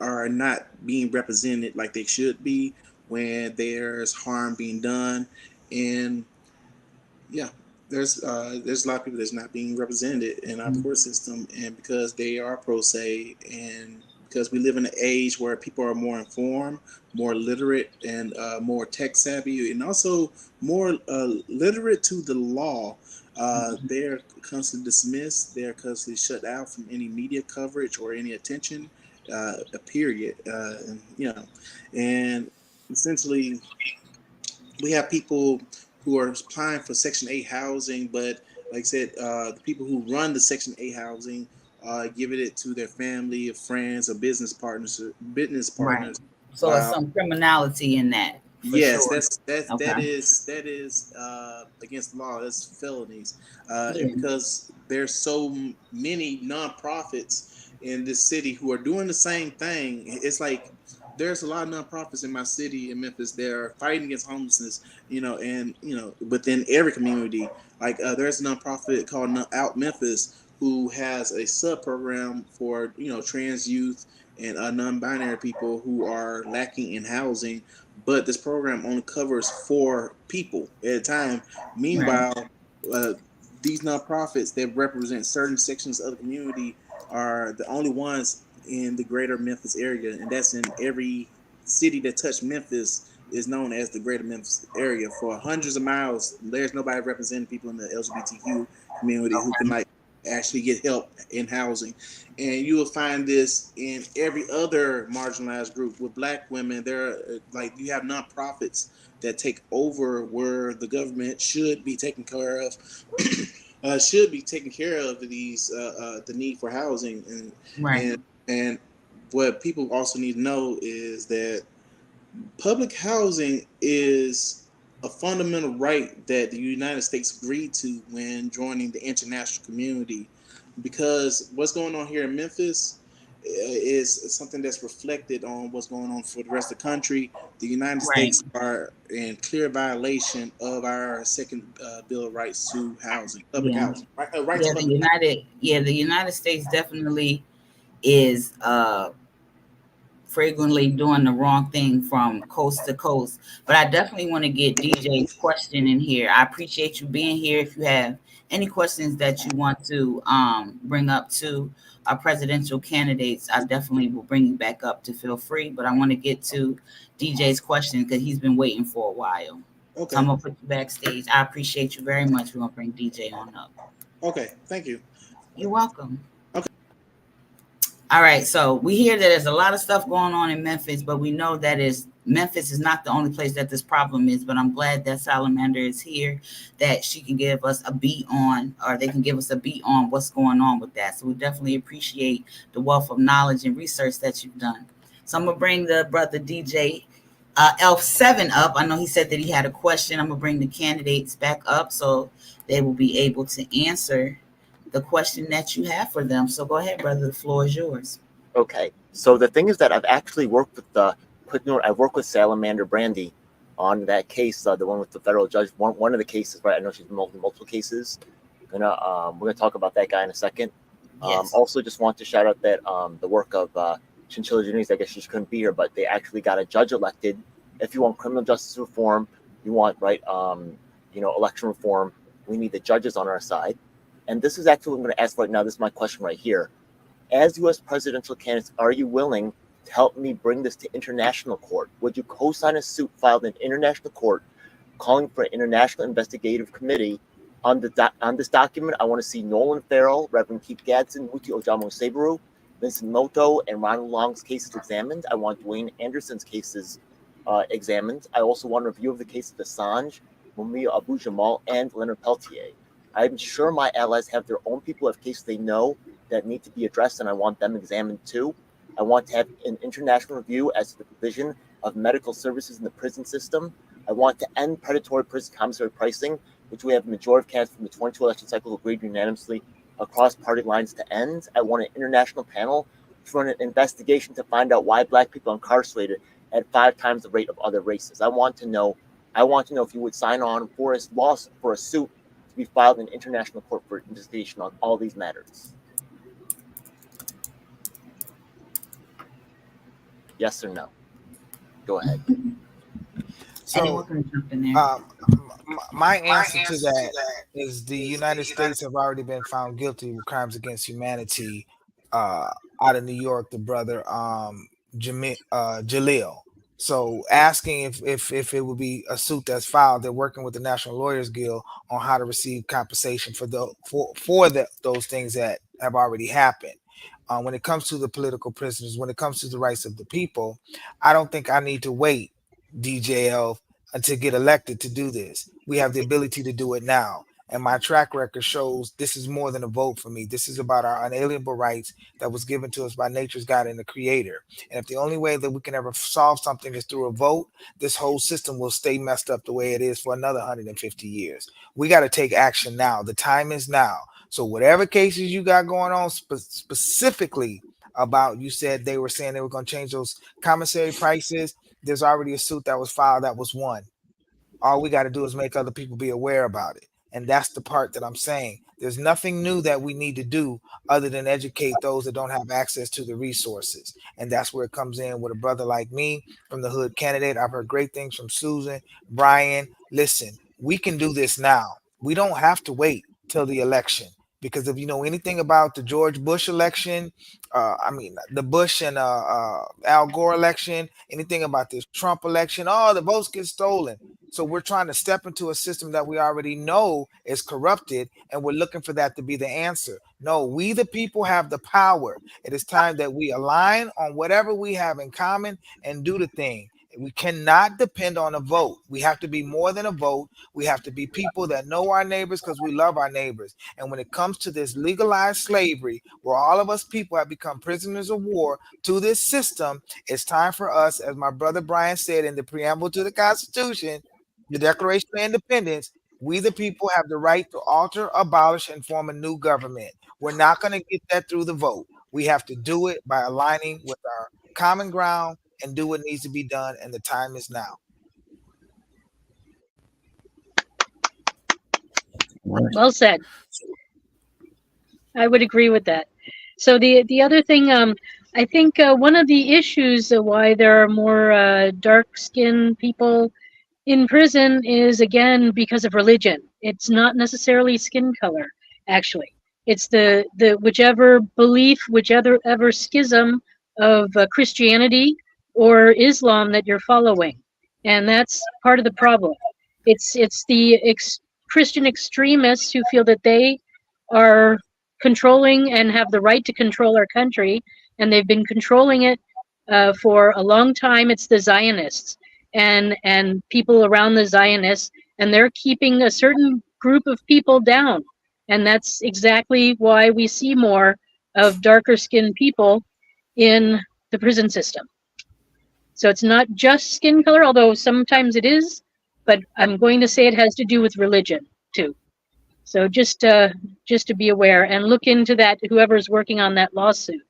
are not being represented like they should be when there's harm being done. And yeah, there's a lot of people that's not being represented in our court system, and because they are pro se, and because we live in an age where people are more informed, more literate, and more tech savvy, and also more literate to the law. They're constantly dismissed. They're constantly shut out from any media coverage or any attention. Period. And essentially we have people who are applying for Section 8 housing, but like I said, the people who run the Section 8 housing giving it to their family or friends or business partners. Business Right. partners. So it's some criminality in that for Yes, sure. that's Okay. that is against the law. That's felonies, and Yeah. because there's so many nonprofits in this city who are doing the same thing. It's like there's a lot of nonprofits in my city in Memphis. They're fighting against homelessness, and within every community. Like there's a nonprofit called Out Memphis who has a sub program for trans youth and non-binary people who are lacking in housing, but this program only covers 4 people at a time. Right. Meanwhile, uh, these nonprofits that represent certain sections of the community are the only ones in the greater Memphis area, and that's in every city that touched Memphis is known as the greater Memphis area. For hundreds of miles, there's nobody representing people in the LGBTQ community who can Okay. like actually get help in housing. And you will find this in every other marginalized group. With black women, there are like you have nonprofits that take over where the government should be taking care of should be taking care of these the need for housing. Right. And what people also need to know is that public housing is a fundamental right that the United States agreed to when joining the international community. Because what's going on here in Memphis is something that's reflected on what's going on for the rest of the country. The United Right. States are in clear violation of our second Bill of Rights to housing, public Yeah. housing, right to Yeah. public. The United States definitely is frequently doing the wrong thing from coast to coast. But I definitely want to get DJ's question in here. I appreciate you being here. If you have any questions that you want to bring up to our presidential candidates, I definitely will bring you back up to feel free. But I want to get to DJ's question because he's been waiting for a while. So I'm Okay. gonna put you backstage. I appreciate you very much. We're gonna bring DJ on up. Okay. Thank you. You're welcome. Okay. All right, so we hear that there's a lot of stuff going on in Memphis, but we know that Memphis is not the only place that this problem is. But I'm glad that Salamander is here, that she can give us a beat on, or they can give us a beat on what's going on with that. So we definitely appreciate the wealth of knowledge and research that you've done. So I'm gonna bring the brother DJ Elf7 up. I know he said that he had a question. I'm gonna bring the candidates back up so they will be able to answer the question that you have for them. So go ahead, brother. The floor is yours. Okay. So the thing is that I've actually worked with I worked with Salamander Brandy on that case, the one with the federal judge. One of the cases, right? I know she's been multiple cases. We're gonna talk about that guy in a second. Yes. Also, just want to shout out that the work of Chinchilla Juniors. I guess she couldn't be here, but they actually got a judge elected. If you want criminal justice reform, you want election reform. We need the judges on our side. And this is actually what I'm going to ask right now. This is my question right here. As U.S. presidential candidates, are you willing to help me bring this to international court? Would you co-sign a suit filed in international court calling for an international investigative committee on this document? I want to see Nolan Farrell, Reverend Keith Gadsden, Muti Ojamu Seberu, Vincent Moto, and Ronald Long's cases examined. I want Dwayne Anderson's cases examined. I also want a review of the case of Assange, Mumia Abu Jamal, and Leonard Peltier. I'm sure my allies have their own people of cases they know that need to be addressed, and I want them examined too. I want to have an international review as to the provision of medical services in the prison system. I want to end predatory prison commissary pricing, which we have a majority of candidates from the 22 election cycle agreed unanimously across party lines to end. I want an international panel to run an investigation to find out why Black people are incarcerated at 5 times the rate of other races. I want to know if you would sign on for a suit to be filed in international court for investigation on all these matters. Yes or no? Go ahead. Anyone So can jump in there. my answer to that is the United States have already been found guilty of crimes against humanity out of New York, the brother Jalil. So asking if it would be a suit that's filed, they're working with the National Lawyers Guild on how to receive compensation for those things that have already happened. When it comes to the political prisoners, when it comes to the rights of the people, I don't think I need to wait, DJL, to get elected to do this. We have the ability to do it now. And my track record shows this is more than a vote for me. This is about our unalienable rights that was given to us by nature's God and the creator. And if the only way that we can ever solve something is through a vote, this whole system will stay messed up the way it is for another 150 years. We got to take action now. The time is now. So whatever cases you got going on specifically about, you said they were saying they were going to change those commissary prices. There's already a suit that was filed that was won. All we got to do is make other people be aware about it. And that's the part that I'm saying. There's nothing new that we need to do other than educate those that don't have access to the resources. And that's where it comes in with a brother like me from the Hood Candidate. I've heard great things from Susan, Brian. Listen, we can do this now. We don't have to wait. till the election. Because if you know anything about the George Bush election, the Bush and Al Gore election, anything about this Trump election, oh, the votes get stolen. So we're trying to step into a system that we already know is corrupted, and we're looking for that to be the answer. No, we the people have the power. It is time that we align on whatever we have in common and do the thing. We cannot depend on a vote. We have to be more than a vote. We have to be people that know our neighbors because we love our neighbors. And when it comes to this legalized slavery, where all of us people have become prisoners of war to this system, it's time for us, as my brother Brian said in the preamble to the Constitution, the Declaration of Independence, we the people have the right to alter, abolish, and form a new government. We're not going to get that through the vote. We have to do it by aligning with our common ground and do what needs to be done, and the time is now. Well said. I would agree with that. So the other thing, I think one of the issues why there are more dark-skinned people in prison is, again, because of religion. It's not necessarily skin color, actually. It's the whichever belief, whichever schism of Christianity or Islam that you're following, and that's part of the problem. It's the Christian extremists who feel that they are controlling and have the right to control our country, and they've been controlling it for a long time. It's the Zionists and people around the Zionists, and they're keeping a certain group of people down. And that's exactly why we see more of darker skinned people in the prison system. So it's not just skin color, although sometimes it is, but I'm going to say it has to do with religion too. So just to be aware and look into that, whoever's working on that lawsuit.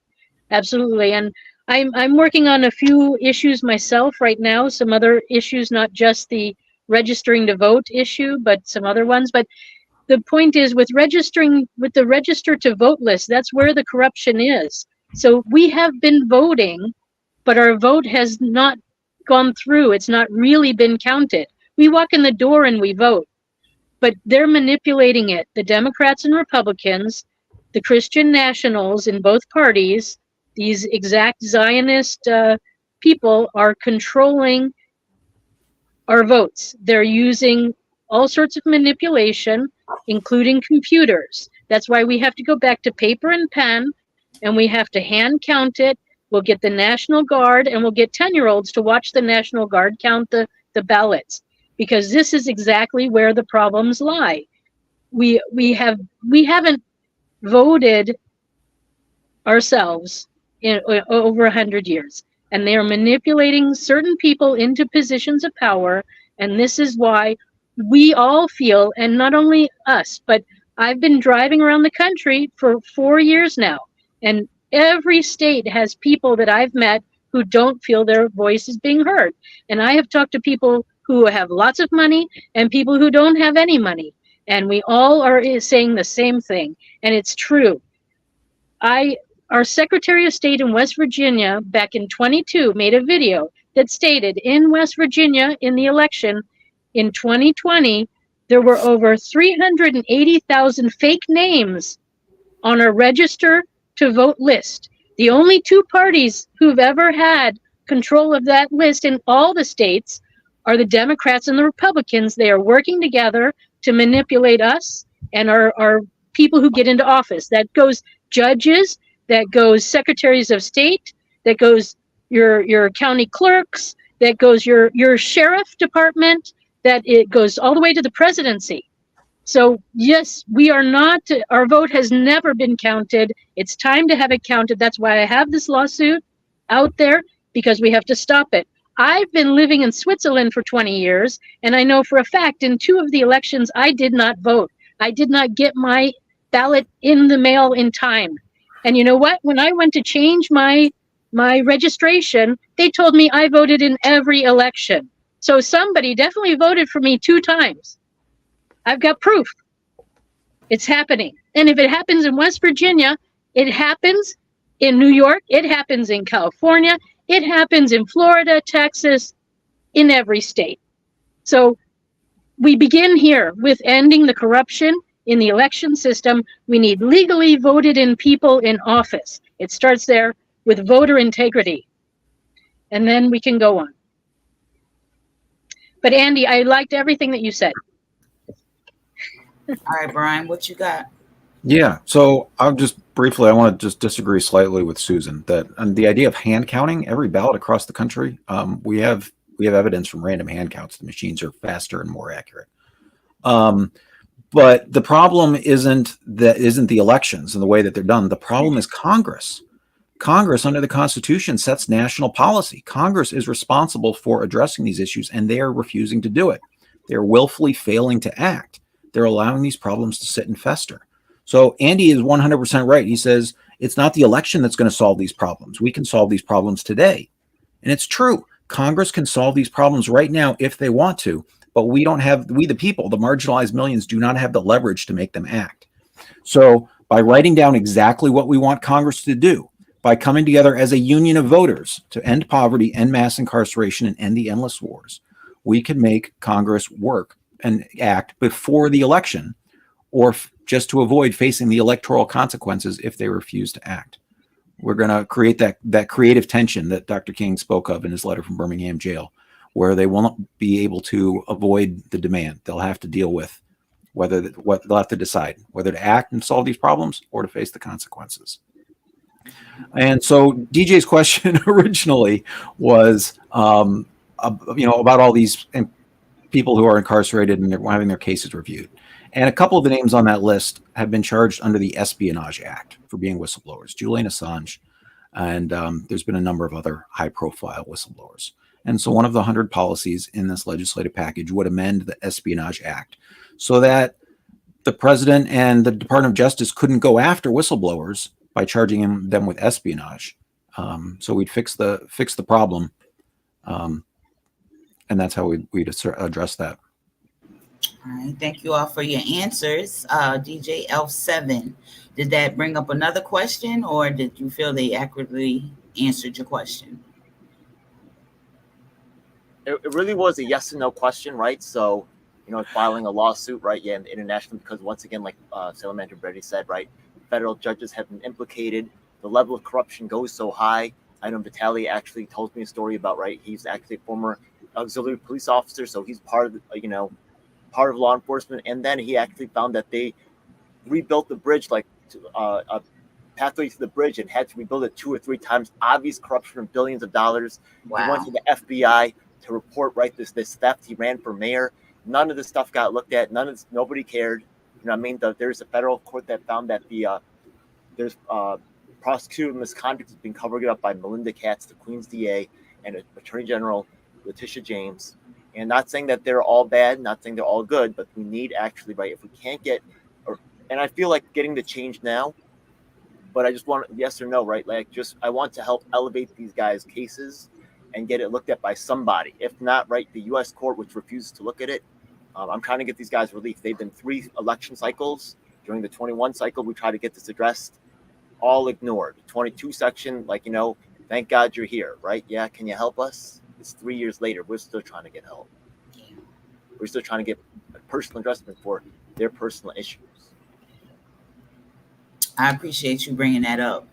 Absolutely. And I'm working on a few issues myself right now, some other issues, not just the registering to vote issue, but some other ones. But the point is, with registering with the register to vote list, that's where the corruption is. So we have been voting, but our vote has not gone through. It's not really been counted. We walk in the door and we vote, but they're manipulating it. The Democrats and Republicans, the Christian nationals in both parties, these exact Zionist people are controlling our votes. They're using all sorts of manipulation, including computers. That's why we have to go back to paper and pen, and we have to hand count it. We'll get the National Guard, and we'll get 10-year-olds to watch the National Guard count the ballots, because this is exactly where the problems lie. We haven't voted ourselves in over 100 years, and they are manipulating certain people into positions of power. And this is why we all feel, and not only us, but I've been driving around the country for 4 years now, and every state has people that I've met who don't feel their voice is being heard. And I have talked to people who have lots of money and people who don't have any money, and we all are saying the same thing, and it's true. Our Secretary of State in West Virginia back in 22 made a video that stated in West Virginia in the election in 2020, there were over 380,000 fake names on a register to vote list. The only two parties who've ever had control of that list in all the states are the Democrats and the Republicans. They are working together to manipulate us and our people who get into office. That goes judges, that goes secretaries of state, that goes your county clerks, that goes your sheriff department, that it goes all the way to the presidency. So yes, we are not, our vote has never been counted. It's time to have it counted. That's why I have this lawsuit out there, because we have to stop it. I've been living in Switzerland for 20 years, and I know for a fact in 2 of the elections, I did not vote. I did not get my ballot in the mail in time. And you know what? When I went to change my registration, they told me I voted in every election. So somebody definitely voted for me 2 times. I've got proof. It's happening. And if it happens in West Virginia, it happens in New York, it happens in California, it happens in Florida, Texas, in every state. So we begin here with ending the corruption in the election system, we need legally voted in people in office. It starts there with voter integrity. And then we can go on. But Andy, I liked everything that you said. All right, Brian, what you got? Yeah, so I'll just briefly, I want to just disagree slightly with Susan that the idea of hand counting every ballot across the country, we have evidence from random hand counts. The machines are faster and more accurate. But the problem isn't the elections and the way that they're done. The problem is Congress. Congress, under the Constitution, sets national policy. Congress is responsible for addressing these issues, and they are refusing to do it. They're willfully failing to act. They're allowing these problems to sit and fester. So Andy is 100% right. He says it's not the election that's going to solve these problems. We can solve these problems today. And it's true. Congress can solve these problems right now if they want to, but we the people, the marginalized millions, do not have the leverage to make them act. So by writing down exactly what we want Congress to do, by coming together as a union of voters to end poverty, end mass incarceration, and end the endless wars, we can make Congress work and act before the election, or just to avoid facing the electoral consequences if they refuse to act. We're going to create that creative tension that Dr. King spoke of in his letter from Birmingham jail, where they won't be able to avoid the demand. They'll have to deal with they'll have to decide whether to act and solve these problems or to face the consequences. And so DJ's question originally was, about all these people who are incarcerated and they're having their cases reviewed. And a couple of the names on that list have been charged under the Espionage Act for being whistleblowers, Julian Assange, and there's been a number of other high-profile whistleblowers. And so one of the 100 policies in this legislative package would amend the Espionage Act so that the president and the Department of Justice couldn't go after whistleblowers by charging them with espionage. So we'd fix the problem, and that's how we'd address that. All right, thank you all for your answers. DJ Elf7, did that bring up another question, or did you feel they accurately answered your question? It really was a yes and no question, right? So, filing a lawsuit, right? Yeah, internationally, because once again, like Salamander Brady said, right, federal judges have been implicated. The level of corruption goes so high. I know Vitaly actually told me a story about, right, he's actually a former auxiliary police officer, so he's part of part of law enforcement. And then he actually found that they rebuilt the bridge, like a pathway to the bridge, and had to rebuild it 2 or 3 times. Obvious corruption of billions of dollars. Wow. He went to the FBI to report, right, this theft. He ran for mayor. None of this stuff got looked at. Nobody cared. There's a federal court that found that there's prosecutor misconduct has been covered up by Melinda Katz, the Queen's DA, and Attorney General Letitia James. And not saying that they're all bad, not saying they're all good, but we need actually, right, if we can't and I feel like getting the change now, but I just want yes or no, right? I want to help elevate these guys' cases and get it looked at by somebody. If not, right, the U.S. court, which refuses to look at it. I'm trying to get these guys relief. They've been 3 election cycles. During the 21 cycle, we tried to get this addressed. All ignored. 22 section, thank God you're here, right? Yeah, can you help us? It's 3 years later. We're still trying to get help. We're still trying to get personal addressment for their personal issues. I appreciate you bringing that up,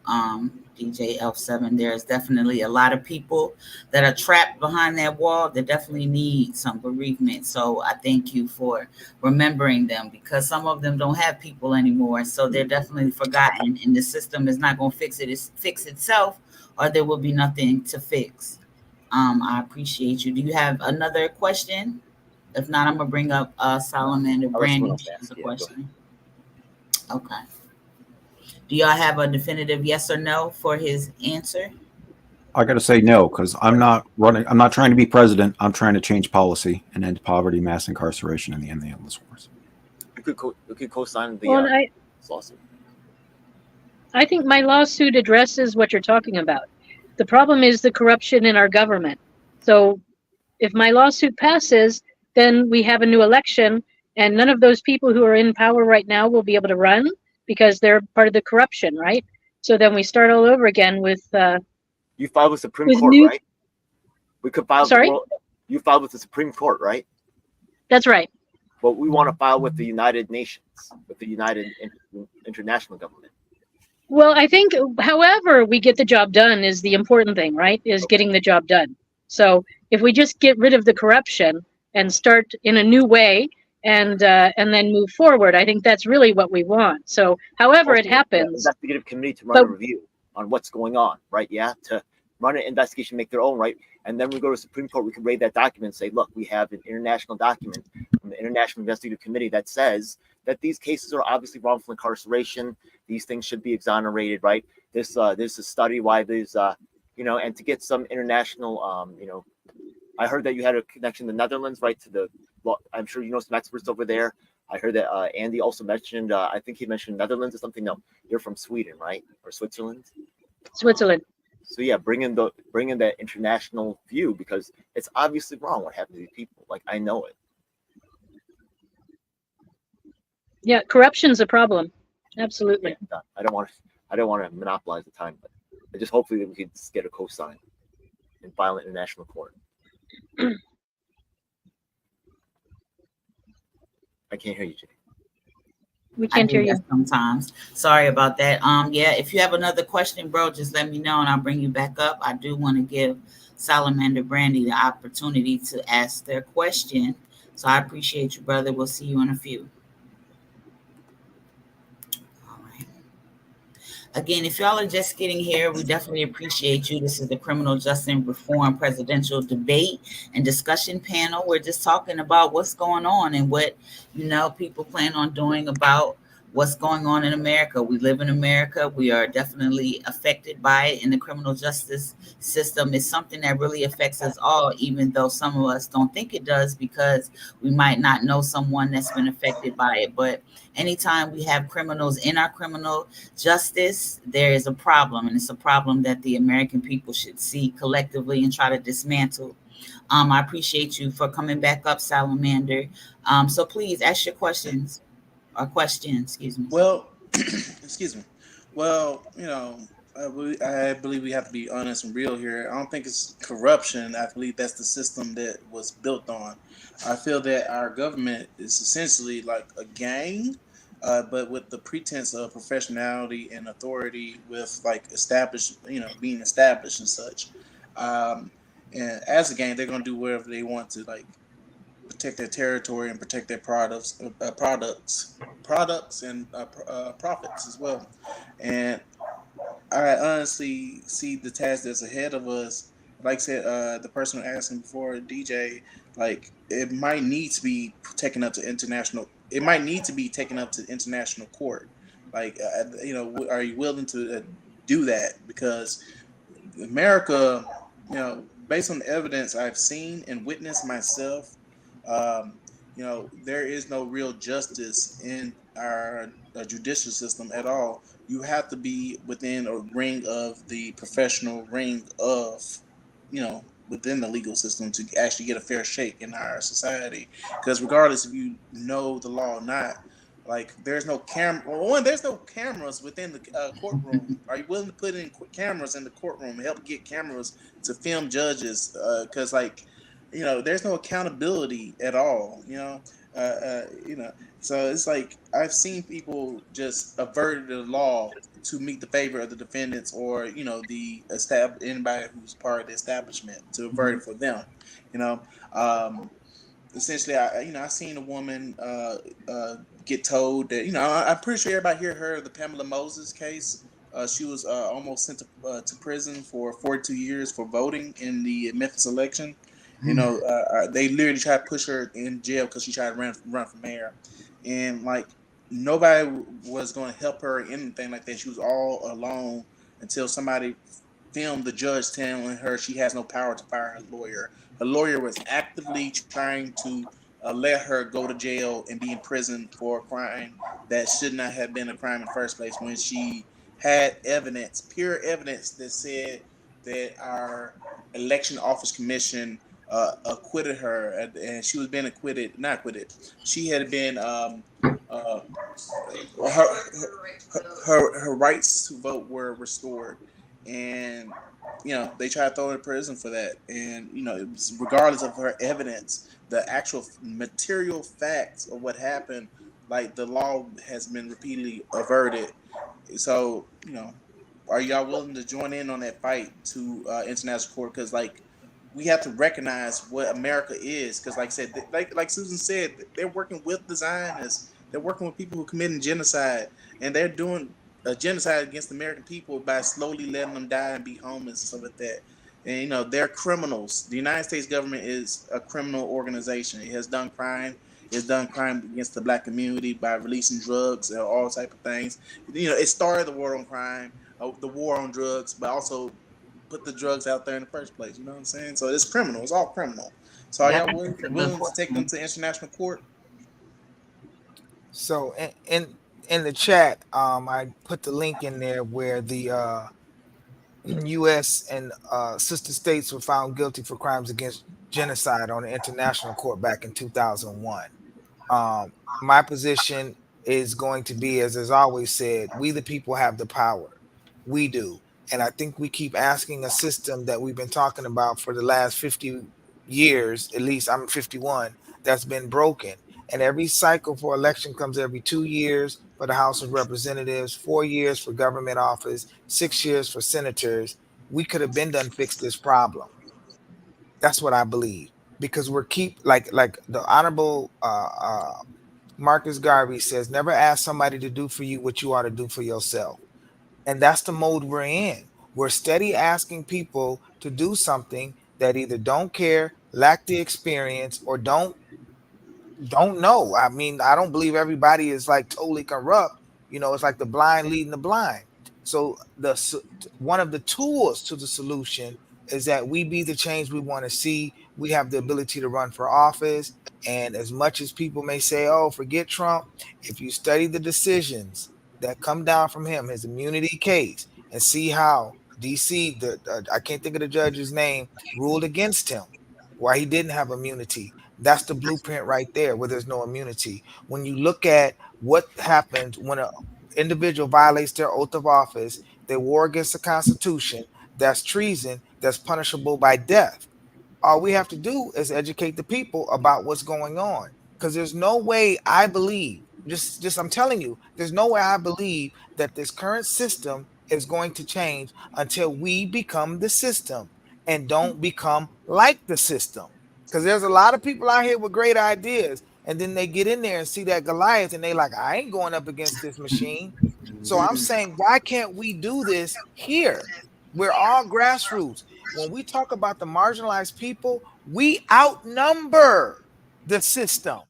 DJ Elf7. There's definitely a lot of people that are trapped behind that wall that definitely need some bereavement. So I thank you for remembering them, because some of them don't have people anymore. So they're definitely forgotten, and the system is not going to fix itself, or there will be nothing to fix. I appreciate you. Do you have another question? If not, I'm going to bring up Salamander Brandy as a question. Okay. Do y'all have a definitive yes or no for his answer? I got to say no, because I'm not trying to be president. I'm trying to change policy and end poverty, mass incarceration, and the end of the endless wars. You could co-sign the lawsuit. I think my lawsuit addresses what you're talking about. The problem is the corruption in our government. So if my lawsuit passes, then we have a new election, and none of those people who are in power right now will be able to run, because they're part of the corruption, right? So then we start all over again with... you filed with Supreme Court, right? We could file... Sorry? You filed with the Supreme Court, right? That's right. but we want to file with the United Nations, with the United International Government. Well, I think, however we get the job done is the important thing, right? Is getting the job done. So if we just get rid of the corruption and start in a new way and then move forward, I think that's really what we want. So however Also, it happens, investigative committee to run a review on what's going on, right? Yeah, to run an investigation, make their own, right? And then we go to the Supreme Court, we can raid that document and say, look, we have an international document from the International Investigative Committee that says that these cases are obviously wrongful incarceration. These things should be exonerated, right? There's a study why there's, and to get some international, I heard that you had a connection to the Netherlands, right? I'm sure you know some experts over there. I heard that Andy also mentioned, I think he mentioned Netherlands or something. No, you're from Sweden, right? Or Switzerland? Switzerland. So yeah, bring in that international view, because it's obviously wrong what happened to these people. Like, I know it. Yeah, corruption's a problem. Absolutely. Yeah, I don't want to monopolize the time, but I just hopefully that we could just get a cosign and file an international court. I can't hear you, Jay. We can't hear you sometimes. Sorry about that. Yeah, if you have another question, bro, just let me know and I'll bring you back up. I do want to give Salamander Brandy the opportunity to ask their question. So I appreciate you, brother. We'll see you in a few. All right. Again, if y'all are just getting here, we definitely appreciate you. This is the Criminal Justice Reform Presidential Debate and Discussion Panel. We're just talking about what's going on and what, people plan on doing about what's going on in America. We live in America. We are definitely affected by it, and the criminal justice system is something that really affects us all, even though some of us don't think it does because we might not know someone that's been affected by it. But anytime we have criminals in our criminal justice, there is a problem, and it's a problem that the American people should see collectively and try to dismantle. I appreciate you for coming back up, Salamander. So please ask your questions. Or question, excuse me. Well, excuse me. Well, I believe we have to be honest and real here. I don't think it's corruption. I believe that's the system that was built on. I feel that our government is essentially like a gang, but with the pretense of professionality and authority, with like established, being established and such. And as a gang, they're going to do whatever they want to, like protect their territory and protect their products and profits as well. And I honestly see the task that's ahead of us. Like I said, the person asking before, DJ, like it might need to be taken up to international. It might need to be taken up to international court. Like, are you willing to do that? Because America, based on the evidence I've seen and witnessed myself, there is no real justice in our judicial system at all. You have to be within a ring of the professional ring of, within the legal system to actually get a fair shake in our society. Because regardless if you know the law or not, like there's no there's no cameras within the courtroom. Are you willing to put in cameras in the courtroom, help get cameras to film judges? Because there's no accountability at all, so it's like I've seen people just avert the law to meet the favor of the defendants or, anybody who's part of the establishment to avert it for them, essentially, I seen a woman get told that, I'm pretty sure everybody here heard of the Pamela Moses case. She was almost sent to prison for 42 years for voting in the Memphis election. They literally tried to push her in jail because she tried to run for mayor, and like nobody was going to help her or anything like that. She was all alone until somebody filmed the judge telling her she has no power to fire her lawyer. Her lawyer was actively trying to let her go to jail and be in prison for a crime that should not have been a crime in the first place, when she had evidence, pure evidence, that said that our election office commission acquitted her, and she was being not acquitted. She had been her rights to vote were restored, and they tried to throw her in prison for that. And it was, regardless of her evidence, the actual material facts of what happened, like the law has been repeatedly averted. So are y'all willing to join in on that fight to international court? Because we have to recognize what America is. Because like I said, like Susan said, they're working with the Zionists. They're working with people who are committing genocide, and they're doing a genocide against the American people by slowly letting them die and be homeless and stuff like that. And they're criminals. The United States government is a criminal organization. It has done crime. It's done crime against the black community by releasing drugs and all type of things. It started the war on crime, the war on drugs, but also put the drugs out there in the first place. You know what I'm saying? So it's criminal. It's all criminal. So are Yeah. y'all willing to take them to international court? So in the chat, I put the link in there where the U.S. and sister states were found guilty for crimes against genocide on the international court back in 2001. My position is going to be, as is always said, we the people have the power. We do. And I think we keep asking a system that we've been talking about for the last 50 years, at least I'm 51, that's been broken. And every cycle for election comes every 2 years for the House of Representatives, 4 years for government office, 6 years for senators. We could have been done fix this problem. That's what I believe. Because we're keep like the honorable Marcus Garvey says, never ask somebody to do for you what you ought to do for yourself. And that's the mode we're in. We're steady asking people to do something that either don't care, lack the experience, or don't know. I mean, I don't believe everybody is like totally corrupt. It's like the blind leading the blind. So one of the tools to the solution is that we be the change we want to see. We have the ability to run for office. And as much as people may say, oh, forget Trump, if you study the decisions that come down from him, his immunity case, and see how DC, I can't think of the judge's name, ruled against him, why he didn't have immunity. That's the blueprint right there where there's no immunity. When you look at what happens when an individual violates their oath of office, they war against the Constitution, that's treason, that's punishable by death. All we have to do is educate the people about what's going on. Because there's no way I believe, just I'm telling you, there's no way I believe that this current system is going to change until we become the system and don't become like the system. Because there's a lot of people out here with great ideas, and then they get in there and see that Goliath, and they like, I ain't going up against this machine. So I'm saying, why can't we do this here? We're all grassroots. When we talk about the marginalized people, we outnumber the system.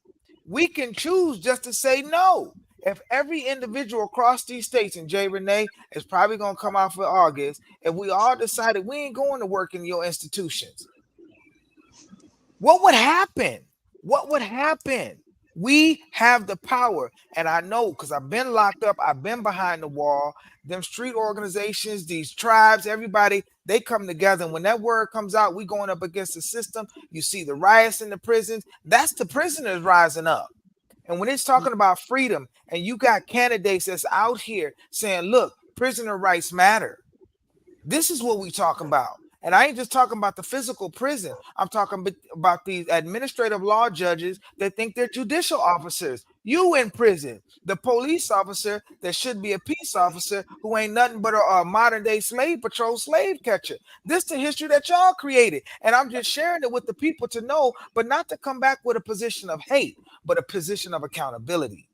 We can choose just to say no. If every individual across these states, and Jay Renee is probably going to come out for August, if we all decided we ain't going to work in your institutions, what would happen? What would happen? We have the power. And I know because I've been locked up, I've been behind the wall. Them street organizations, these tribes, everybody, they come together. And when that word comes out, we going up against the system. You see the riots in the prisons. That's the prisoners rising up. And when it's talking about freedom, and you got candidates that's out here saying, look, prisoner rights matter. This is what we talking about. And I ain't just talking about the physical prison. I'm talking about these administrative law judges that think they're judicial officers. You in prison. The police officer that should be a peace officer who ain't nothing but a modern day slave patrol slave catcher. This is the history that y'all created. And I'm just sharing it with the people to know, but not to come back with a position of hate, but a position of accountability.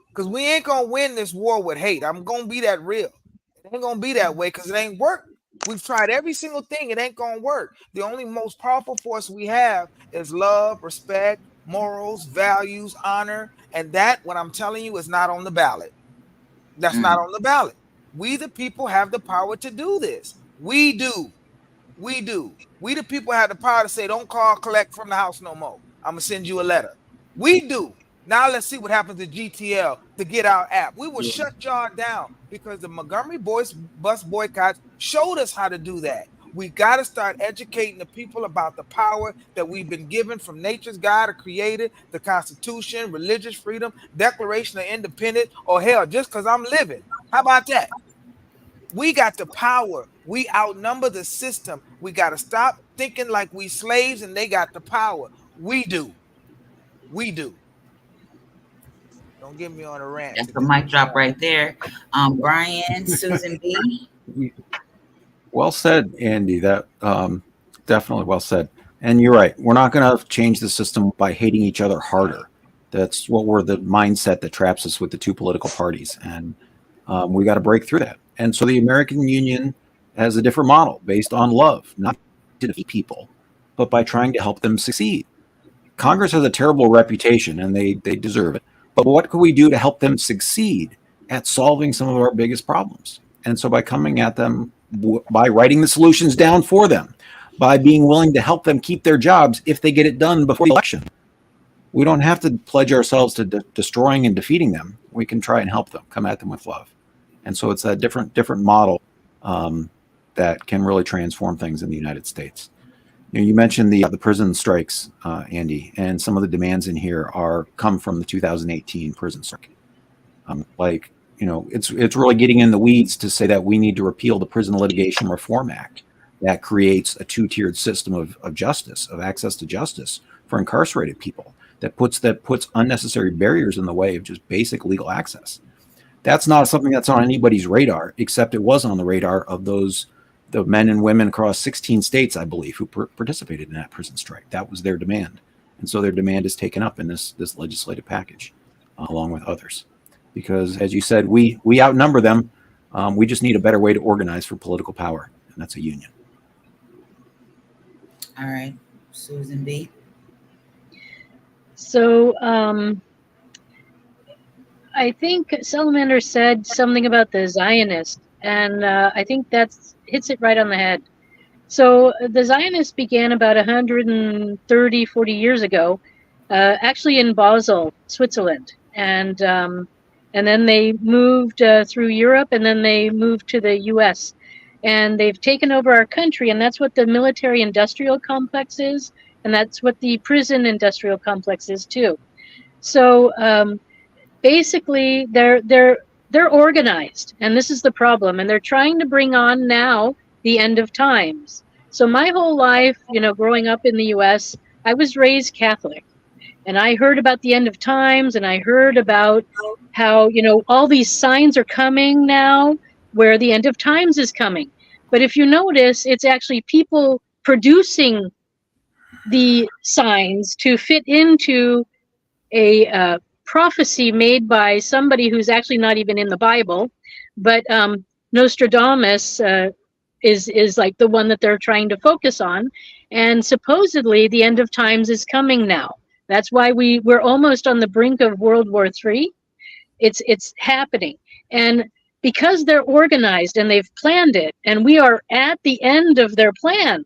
Because we ain't going to win this war with hate. I'm going to be that real. It ain't going to be that way because it ain't worked. We've tried every single thing. It ain't going to work. The only most powerful force we have is love, respect, morals, values, honor. And that, what I'm telling you, is not on the ballot. That's not on the ballot. We, the people, have the power to do this. We do. We do. We, the people, have the power to say, don't call, collect from the house no more. I'm going to send you a letter. We do. Now let's see what happens to GTL, to Get Our app. We will shut y'all down because the Montgomery bus boycotts showed us how to do that. We got to start educating the people about the power that we've been given from nature's God, or created, the Constitution, religious freedom, Declaration of Independence, or hell, just because I'm living. How about that? We got the power. We outnumber the system. We got to stop thinking like we slaves and they got the power. We do. We do. Don't get me on a rant That's the today. mic drop right there. Brian, Susan B. Well said, Andy. That definitely well said. And you're right. We're not going to change the system by hating each other harder. That's what we're the mindset that traps us with the two political parties, and we got to break through that. And so the American Union has a different model based on love, not to defeat people, but by trying to help them succeed. Congress has a terrible reputation, and they deserve it. But what could we do to help them succeed at solving some of our biggest problems? And so by coming at them, by writing the solutions down for them, by being willing to help them keep their jobs if they get it done before the election. We don't have to pledge ourselves to destroying and defeating them. We can try and help them, come at them with love. And so it's a different model that can really transform things in the United States. You mentioned the prison strikes, Andy, and some of the demands in here come from the 2018 prison strike. It's really getting in the weeds to say that we need to repeal the Prison Litigation Reform Act that creates a two-tiered system of justice, of access to justice for incarcerated people, that puts unnecessary barriers in the way of just basic legal access. That's not something that's on anybody's radar, except it was on the radar of the men and women across 16 states, I believe, who participated in that prison strike. That was their demand. And so their demand is taken up in this legislative package, along with others. Because, as you said, we outnumber them. We just need a better way to organize for political power, and that's a union. All right, Susan B. So I think Salamander said something about the Zionists, and I think that hits it right on the head. So the Zionists began about 130, 40 years ago, actually in Basel, Switzerland, and then they moved through Europe, and then they moved to the U.S., and they've taken over our country, and that's what the military-industrial complex is, and that's what the prison-industrial complex is too. So basically, they're organized, and this is the problem, and they're trying to bring on now the end of times. So my whole life, growing up in the U.S., I was raised Catholic, and I heard about the end of times, and I heard about how, all these signs are coming now where the end of times is coming. But if you notice, it's actually people producing the signs to fit into a prophecy made by somebody who's actually not even in the Bible, but Nostradamus is like the one that they're trying to focus on, and supposedly the end of times is coming now. That's why we're almost on the brink of World War III. It's happening, and because they're organized and they've planned it, and we are at the end of their plan,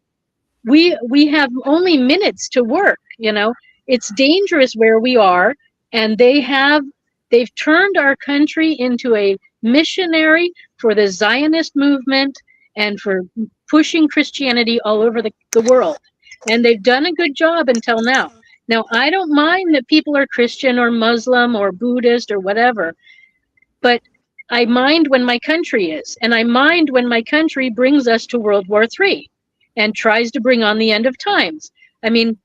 we have only minutes to work. It's dangerous where we are, and they've turned our country into a missionary for the Zionist movement and for pushing Christianity all over the world. And they've done a good job until now. Now, I don't mind that people are Christian or Muslim or Buddhist or whatever, but I mind when my country is, and I mind when my country brings us to World War III and tries to bring on the end of times. I mean,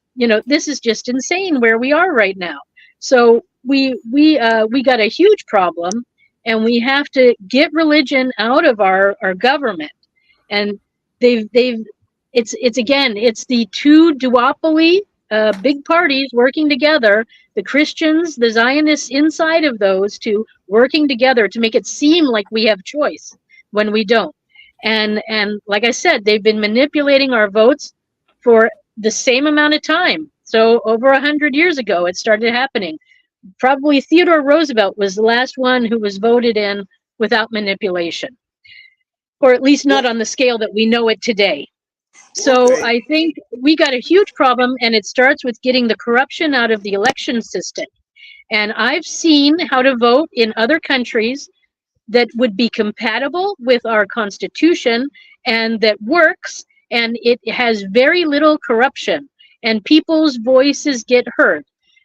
this is just insane where we are right now. So we got a huge problem, and we have to get religion out of our government. And it's the two duopoly, big parties working together, the Christians, the Zionists inside of those two working together to make it seem like we have choice when we don't. And like I said, they've been manipulating our votes for the same amount of time. So over 100 years ago, it started happening. Probably Theodore Roosevelt was the last one who was voted in without manipulation, or at least not on the scale that we know it today. So I think we got a huge problem, and it starts with getting the corruption out of the election system. And I've seen how to vote in other countries that would be compatible with our Constitution and that works, and it has very little corruption, and people's voices get heard.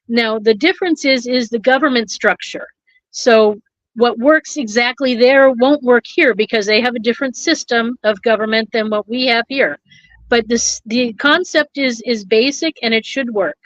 Now, the difference is the government structure. So what works exactly there won't work here because they have a different system of government than what we have here. But the concept is basic and it should work.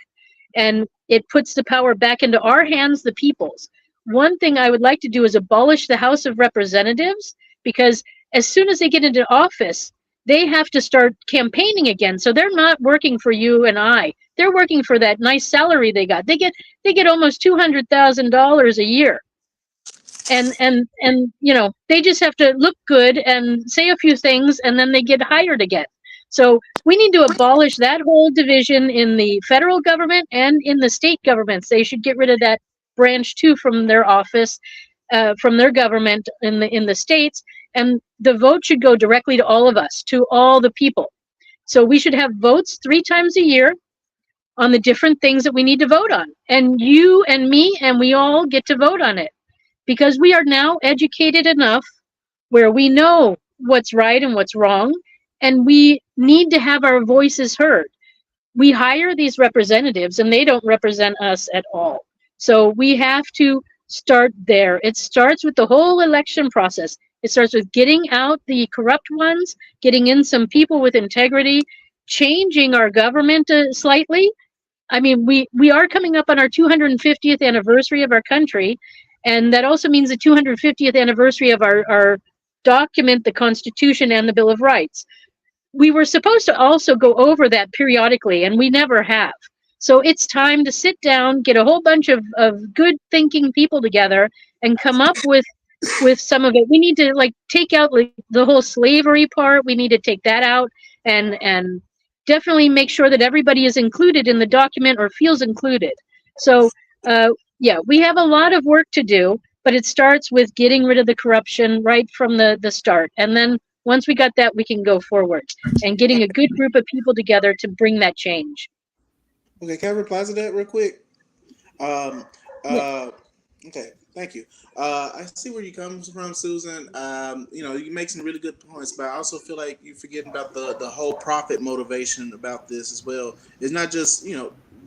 And it puts the power back into our hands, the people's. One thing I would like to do is abolish the House of Representatives, because as soon as they get into office, they have to start campaigning again. So they're not working for you and I. They're working for that nice salary they got. They get almost $200,000 a year. And they just have to look good and say a few things and then they get hired again. So we need to abolish that whole division in the federal government and in the state governments. They should get rid of that branch too from their office, from their government in the states, and the vote should go directly to all of us, to all the people. So we should have votes 3 times a year on the different things that we need to vote on, and you and me and we all get to vote on it, because we are now educated enough where we know what's right and what's wrong, and we need to have our voices heard. We hire these representatives and they don't represent us at all. So we have to start there. It starts with the whole election process. It starts with getting out the corrupt ones, getting in some people with integrity, changing our government slightly. I mean, we are coming up on our 250th anniversary of our country, and that also means the 250th anniversary of our document, the Constitution and the Bill of Rights. We were supposed to also go over that periodically, and we never have. So it's time to sit down, get a whole bunch of good thinking people together and come up with some of it. We need to take out the whole slavery part. We need to take that out and definitely make sure that everybody is included in the document or feels included. So yeah, we have a lot of work to do, but it starts with getting rid of the corruption right from the start. And then once we got that, we can go forward and getting a good group of people together to bring that change. Okay, can I reply to that real quick? Um, Yeah. okay, thank you. I see where you come from, Susan. You make some really good points, but I also feel like you're forgetting about the whole profit motivation about this as well. It's not just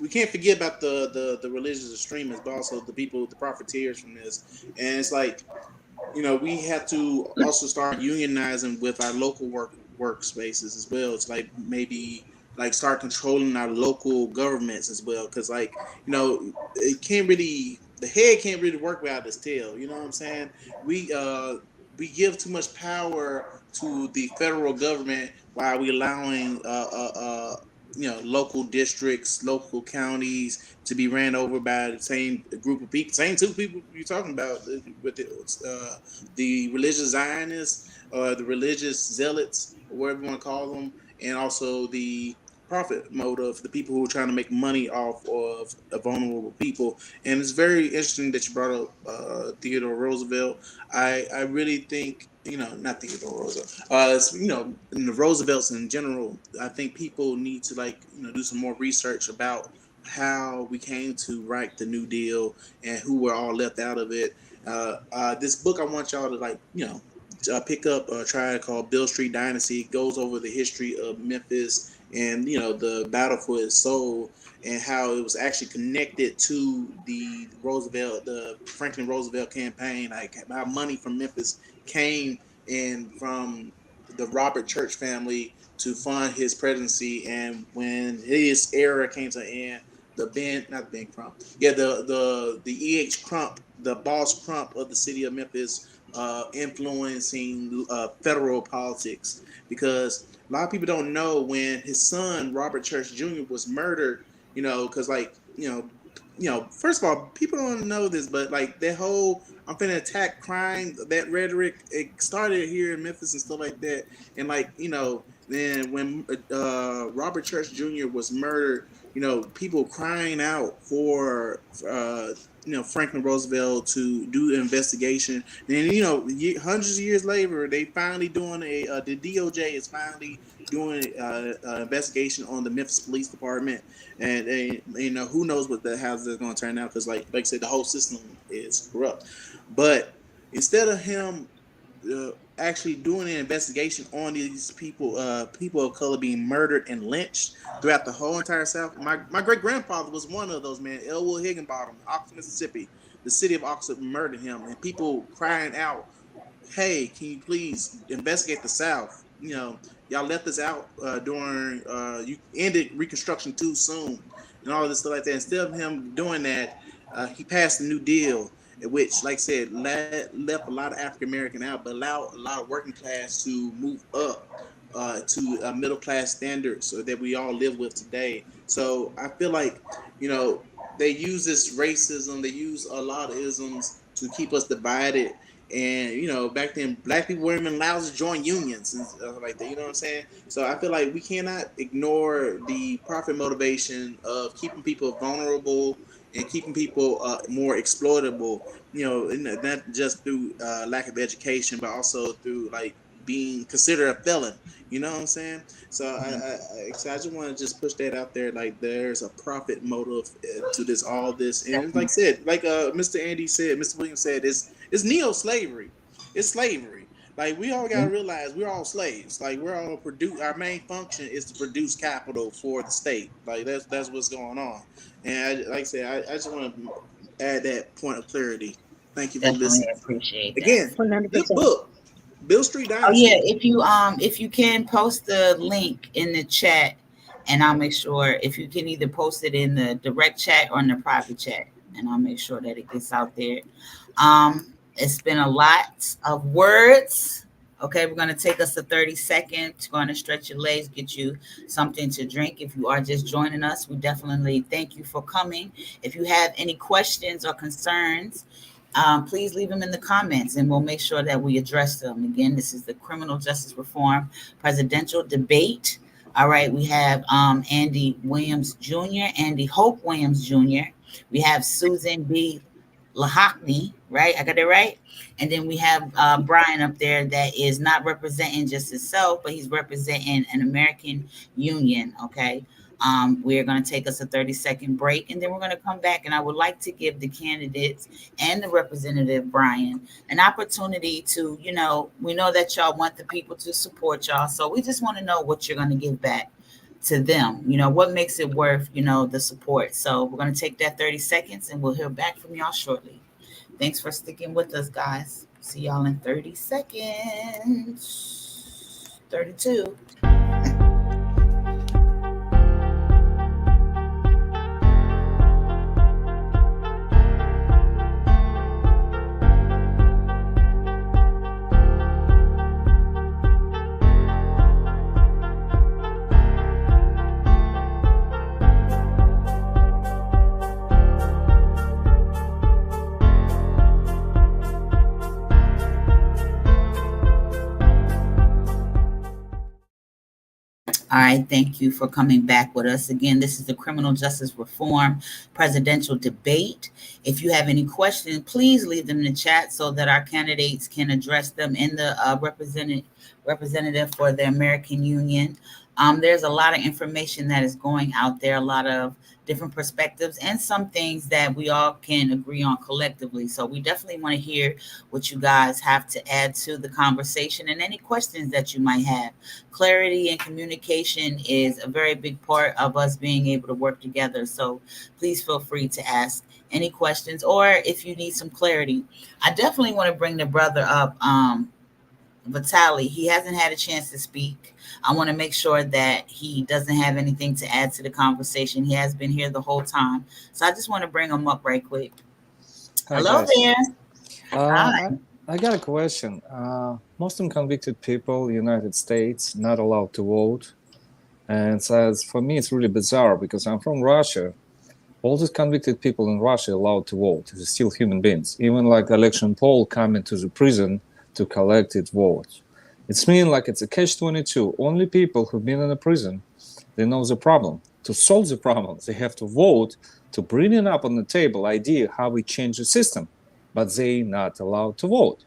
we can't forget about the religious extremists, but also the people, the profiteers from this. And it's like we have to also start unionizing with our local workspaces as well. It's like maybe start controlling our local governments as well, because it can't really, the head can't really work without its tail. You know what I'm saying? We give too much power to the federal government while we allowing local districts, local counties to be ran over by the same group of people, same two people you're talking about, with the religious Zionists or the religious zealots, or whatever you want to call them, and also the profit motive, the people who are trying to make money off of vulnerable people. And it's very interesting that you brought up Theodore Roosevelt. I really think, not Theodore Roosevelt, in the Roosevelts in general, I think people need to do some more research about how we came to write the New Deal and who were all left out of it. This book I want y'all to pick up, try, called Bill Street Dynasty. It goes over the history of Memphis and the battle for its soul, and how it was actually connected to the Franklin Roosevelt campaign, like how money from Memphis came in from the Robert Church family to fund his presidency. And when his era came to an end, the E.H. Crump, the boss Crump of the city of Memphis, influencing federal politics, because a lot of people don't know when his son Robert Church Jr. was murdered. Because first of all, people don't know this, but that whole "I'm finna attack crime," that rhetoric, it started here in Memphis and stuff like that. And then when Robert Church Jr. was murdered, people crying out for Franklin Roosevelt to do an investigation. And hundreds of years later, they finally doing the DOJ is finally doing an investigation on the Memphis Police Department. And who knows how that's going to turn out, because like I said, the whole system is corrupt. But instead of him actually doing an investigation on these people of color being murdered and lynched throughout the whole entire South. My great grandfather was one of those, man. Elwood Higginbottom, Oxford, Mississippi. the city of Oxford murdered him, and people crying out, "Hey, can you please investigate the South? Y'all left us out during you ended Reconstruction too soon, and all this stuff like that." Instead of him doing that, he passed the New Deal, which, like I said, left a lot of African American out, but allowed a lot of working class to move up to middle class standards so that we all live with today. So I feel like, they use this racism, they use a lot of isms to keep us divided. And back then, black people weren't even allowed to join unions and stuff like that. You know what I'm saying? So I feel like we cannot ignore the profit motivation of keeping people vulnerable and keeping people more exploitable. And not just through lack of education, but also through like being considered a felon. You know what I'm saying? So I just want to just push that out there. Like, there's a profit motive to all this, and like I said, like Mr. Andy said, Mr. Williams said, it's neo-slavery. It's slavery. Like, we all gotta realize we're all slaves. Like, we're all our main function is to produce capital for the state. Like, that's what's going on. And like I said, I just want to add that point of clarity. Thank you for Definitely listening. appreciate that. Again, 100%. good book. Bill Street Oh Dynasty. yeah, if you can post the link in the chat, and I'll make sure if you can either post it in the direct chat or in the private chat, and I'll make sure that it gets out there. It's been a lot of words. Okay, we're going to take us a 30 seconds. Going to stretch your legs, get you something to drink. If you are just joining us, we definitely thank you for coming. If you have any questions or concerns, please leave them in the comments, and we'll make sure that we address them. Again, this is the Criminal Justice Reform Presidential Debate. All right, we have Andy Williams Jr., Andy Hope Williams Jr. We have Susan B. Lockocki, right? I got it right. And then we have Brian up there that is not representing just himself, but he's representing an American union, okay? We're going to take us a 30-second break, and then we're going to come back. And I would like to give the candidates and the representative, Brian, an opportunity to, we know that y'all want the people to support y'all. So we just want to know what you're going to give back to them. What makes it worth, the support. So we're going to take that 30 seconds, and we'll hear back from y'all shortly. Thanks for sticking with us, guys. See y'all in 30 seconds. 32. All right, thank you for coming back with us. Again, this is the Criminal Justice Reform Presidential Debate. If you have any questions, please leave them in the chat so that our candidates can address them in the representative for the American Union. There's a lot of information that is going out there, a lot of different perspectives, and some things that we all can agree on collectively. So we definitely want to hear what you guys have to add to the conversation and any questions that you might have. Clarity and communication is a very big part of us being able to work together. So please feel free to ask any questions, or if you need some clarity. I definitely want to bring the brother up, Vitaly. He hasn't had a chance to speak. I want to make sure that he doesn't have anything to add to the conversation. He has been here the whole time. So I just want to bring him up right quick. Hi, hello guys. There. Hi. I got a question. Muslim convicted people in the United States not allowed to vote. And says, for me, it's really bizarre because I'm from Russia. All these convicted people in Russia allowed to vote. They're still human beings. Even like election poll come into the prison to collect its votes. It's mean like it's a catch-22. Only people who've been in a prison, they know the problem. To solve the problem, they have to vote to bring it up on the table idea how we change the system, but they not allowed to vote.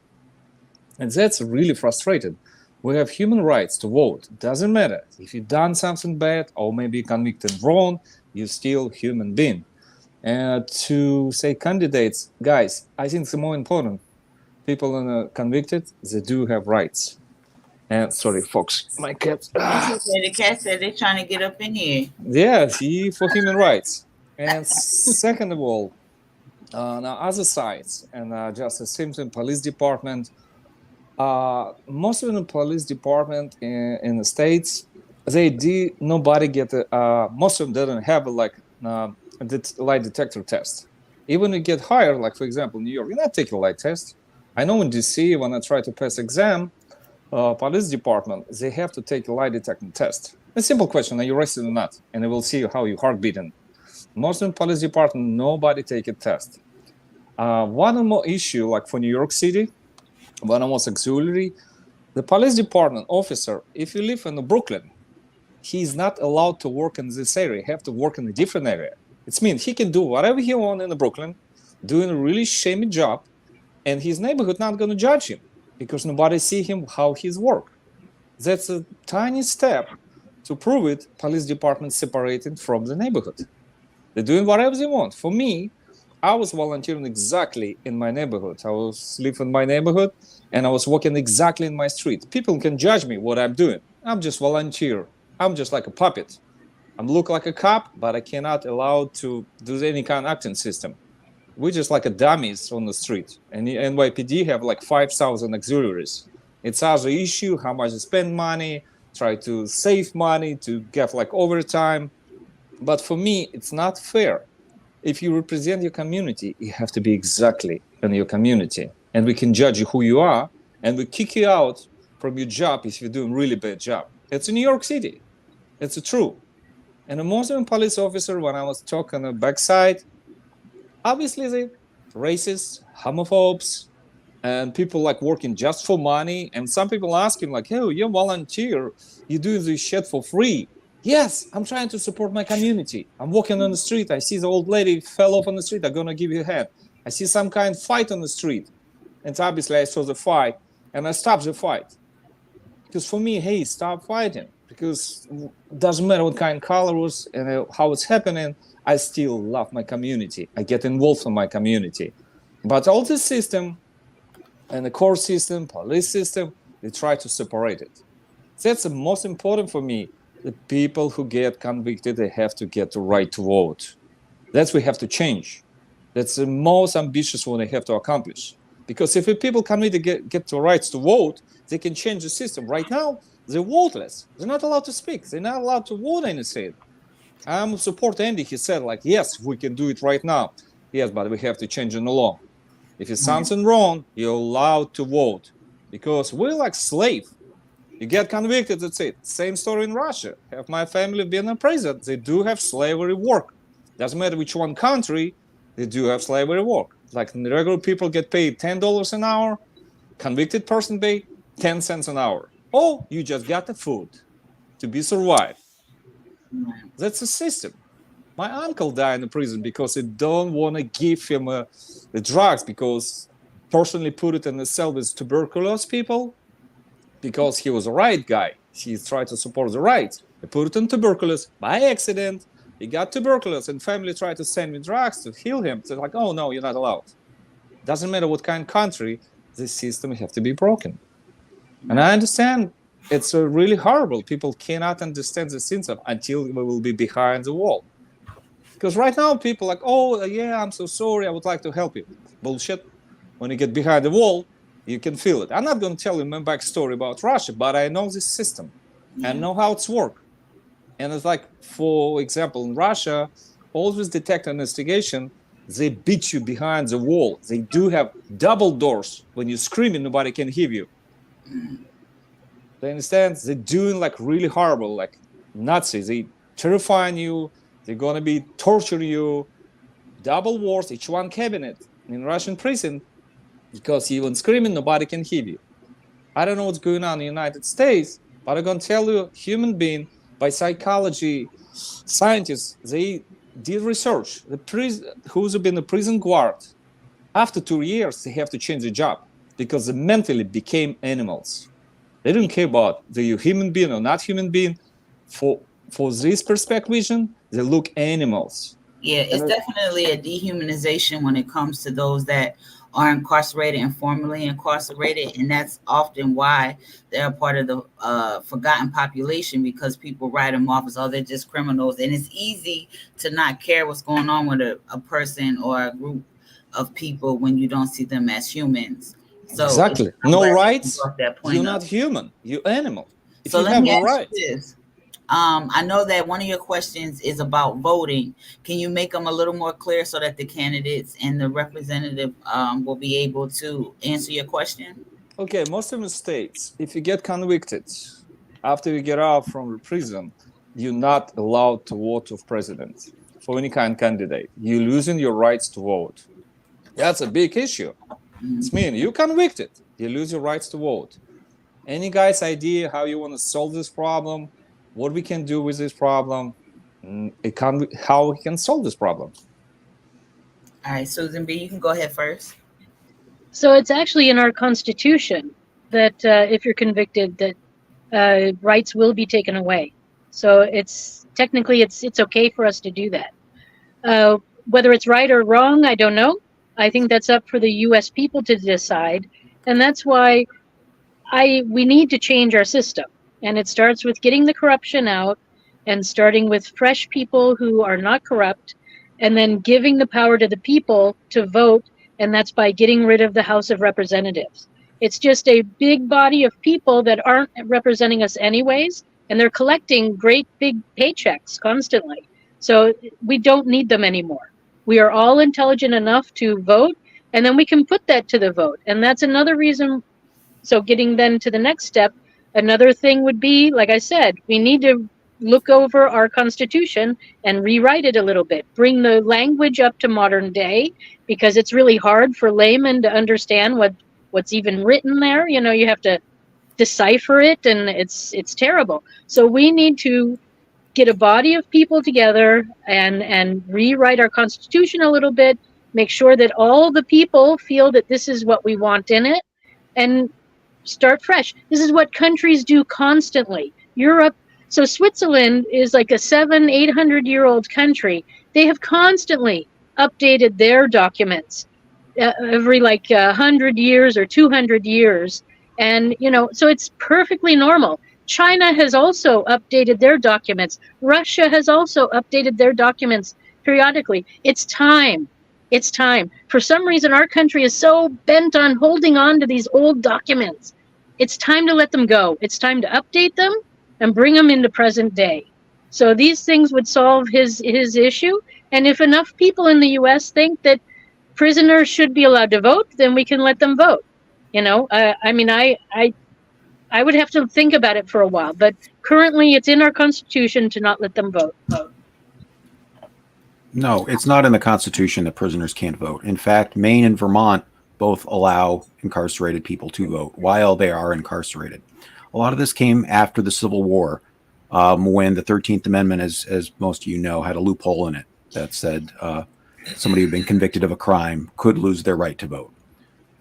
And that's really frustrating. We have human rights to vote. It doesn't matter if you've done something bad or maybe convicted wrong, you're still human being. And to say candidates, guys, I think it's more important. People convicted, they do have rights. And sorry, folks, my cat. The cat said they're trying to get up in here. Yeah, see, for human rights. And second of all, Now, other sides, and just a simple police department. Most of the police department in the States, nobody get most of them didn't have a lie detector test. Even you get hired, like for example, New York, you're not taking a lie test. I know in DC, when I try to pass exam, police department, they have to take a lie detector test. A simple question, are you arrested or not? And they will see how your heart beating. Most of the police department, nobody take a test. One more issue, like for New York City, one almost auxiliary, the police department officer, if you live in Brooklyn, he's not allowed to work in this area. He have to work in a different area. It means he can do whatever he wants in Brooklyn, doing a really shamey job, and his neighborhood not going to judge him because nobody see him how he's work. That's a tiny step to prove it. Police department separated from the neighborhood. They're doing whatever they want. For me, I was volunteering exactly in my neighborhood. I was living in my neighborhood and I was walking exactly in my street. People can judge me what I'm doing. I'm just volunteer. I'm just like a puppet. I look like a cop, but I cannot allow to do any kind of acting system. We're just like a dummies on the street. And the NYPD have like 5,000 auxiliaries. It's other issue, how much they spend money, try to save money, to get like overtime. But for me, it's not fair. If you represent your community, you have to be exactly in your community. And we can judge you who you are, and we kick you out from your job if you're doing a really bad job. It's in New York City. It's true. And a Muslim police officer, when I was talking on the backside, obviously they racist, homophobes, and people like working just for money. And some people ask him like, hey, you're a volunteer. You do this shit for free. Yes, I'm trying to support my community. I'm walking on the street. I see the old lady fell off on the street. I'm going to give you a hand. I see some kind of fight on the street. And obviously I saw the fight and I stopped the fight. Because for me, hey, stop fighting. Because it doesn't matter what kind of color was and how it's happening. I still love my community. I get involved in my community. But all this system and the court system, police system, they try to separate it. That's the most important for me. The people who get convicted, they have to get the right to vote. That's what we have to change. That's the most ambitious one they have to accomplish. Because if people convicted get the rights to vote, they can change the system. Right now, they're voteless. They're not allowed to speak. They're not allowed to vote anything. I'm support Andy. He said, like, yes, we can do it right now. Yes, but we have to change the law. If it's something wrong, you're allowed to vote. Because we're like slaves. You get convicted, that's it. Same story in Russia. Have my family been in prison? They do have slavery work. Doesn't matter which one country, they do have slavery work. Like regular people get paid $10 an hour, convicted person pay 10 cents an hour. Oh, you just got the food to be survived. That's a system. My uncle died in prison because they don't want to give him the drugs because personally put it in the cell with tuberculosis people. Because he was a right guy. He tried to support the rights. They put it in tuberculosis by accident. He got tuberculosis and family tried to send me drugs to heal him. They're like, oh, no, you're not allowed. Doesn't matter what kind of country, this system have to be broken. And I understand it's really horrible. People cannot understand the system until we will be behind the wall. Because right now people are like, oh, yeah, I'm so sorry. I would like to help you. Bullshit. When you get behind the wall, you can feel it. I'm not going to tell you my backstory about Russia, but I know this system. I know how it's works. And it's like, for example, in Russia, always detect investigation, they beat you behind the wall. They do have double doors. When you're screaming, nobody can hear you. They understand? They're doing like really horrible, like Nazis. They terrifying you. They're going to be torturing you. Double wars, each one cabinet. In Russian prison, because even screaming, nobody can hear you. I don't know what's going on in the United States, but I'm going to tell you, human being, by psychology scientists, they did research. Who's been a prison guard, after 2 years, they have to change the job because they mentally became animals. They don't care about the human being or not human being. For this perspective vision, they look animals. Yeah, it's definitely a dehumanization when it comes to those that are incarcerated and formerly incarcerated, and that's often why they're a part of the forgotten population, because people write them off as, oh, they're just criminals, and it's easy to not care what's going on with a person or a group of people when you don't see them as humans. So Exactly. I'm No glad that you rights. brought that You're point not up. human. You're animal. If So you let have me no ask right. you this. I know that one of your questions is about voting. Can you make them a little more clear so that the candidates and the representative will be able to answer your question? Okay, most of the states, if you get convicted after you get out from the prison, you're not allowed to vote of president for any kind of candidate. You're losing your rights to vote. That's a big issue. It's mean you're convicted. You lose your rights to vote. Any guy's idea how you want to solve this problem, what we can do with this problem, how we can solve this problem. All right, Susan B., you can go ahead first. So it's actually in our Constitution that if you're convicted, that rights will be taken away. So it's technically it's okay for us to do that. Whether it's right or wrong, I don't know. I think that's up for the U.S. people to decide, and that's why we need to change our system. And it starts with getting the corruption out, and starting with fresh people who are not corrupt, and then giving the power to the people to vote, and that's by getting rid of the House of Representatives. It's just a big body of people that aren't representing us anyways, and they're collecting great big paychecks constantly. So we don't need them anymore. We are all intelligent enough to vote, and then we can put that to the vote. And that's another reason. So getting then to the next step, another thing would be, like I said, we need to look over our Constitution and rewrite it a little bit, bring the language up to modern day, because it's really hard for laymen to understand what's even written there. You know, you have to decipher it, and it's terrible. So we need to get a body of people together and rewrite our Constitution a little bit, make sure that all the people feel that this is what we want in it, and start fresh. This is what countries do constantly. Europe, so Switzerland is like a 800-year-old country. They have constantly updated their documents every like 100 years or 200 years. And, you know, so it's perfectly normal. China has also updated their documents. Russia has also updated their documents periodically. It's time. It's time. For some reason, our country is so bent on holding on to these old documents. It's time to let them go. It's time to update them and bring them into present day. So these things would solve his issue. And if enough people in the U.S. think that prisoners should be allowed to vote, then we can let them vote. You know, I mean, I would have to think about it for a while, but currently it's in our Constitution to not let them vote. No, it's not in the Constitution that prisoners can't vote. In fact, Maine and Vermont both allow incarcerated people to vote while they are incarcerated. A lot of this came after the Civil War, when the 13th Amendment, as most of you know, had a loophole in it that said somebody who had been convicted of a crime could lose their right to vote.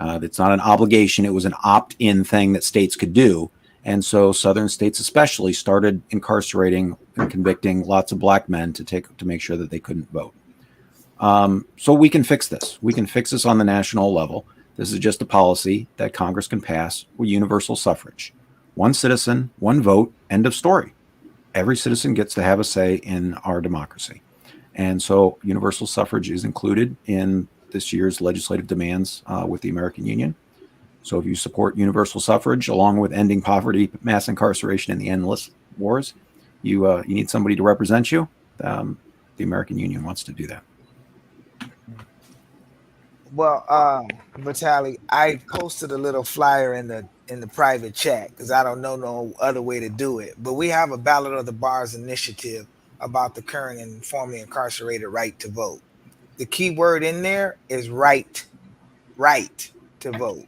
It's not an obligation. It was an opt-in thing that states could do. And so southern states especially started incarcerating and convicting lots of black men to make sure that they couldn't vote. So we can fix this. We can fix this on the national level. This is just a policy that Congress can pass with universal suffrage. One citizen, one vote, end of story. Every citizen gets to have a say in our democracy. And so universal suffrage is included in this year's legislative demands with the American Union. So if you support universal suffrage along with ending poverty, mass incarceration, and the endless wars, you need somebody to represent you. The American Union wants to do that. Well, Vitaly, I posted a little flyer in the private chat because I don't know no other way to do it. But we have a Ballot of the Bars initiative about the current and formerly incarcerated right to vote. The key word in there is right to vote.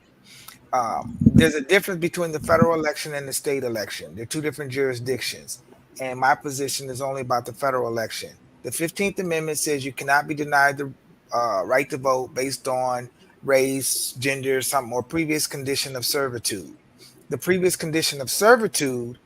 There's a difference between the federal election and the state election. They're two different jurisdictions. And my position is only about the federal election. The 15th Amendment says you cannot be denied the right to vote based on race, gender, some or previous condition of servitude. The previous condition of servitude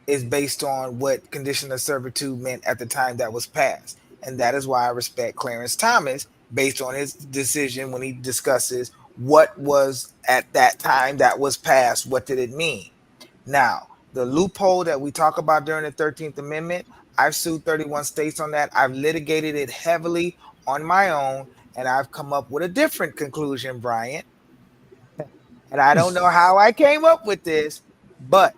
is based on what condition of servitude meant at the time that was passed. And that is why I respect Clarence Thomas based on his decision when he discusses what was at that time that was passed, what did it mean? Now, the loophole that we talk about during the 13th Amendment, I've sued 31 states on that. I've litigated it heavily on my own, and I've come up with a different conclusion, Brian. And I don't know how I came up with this, but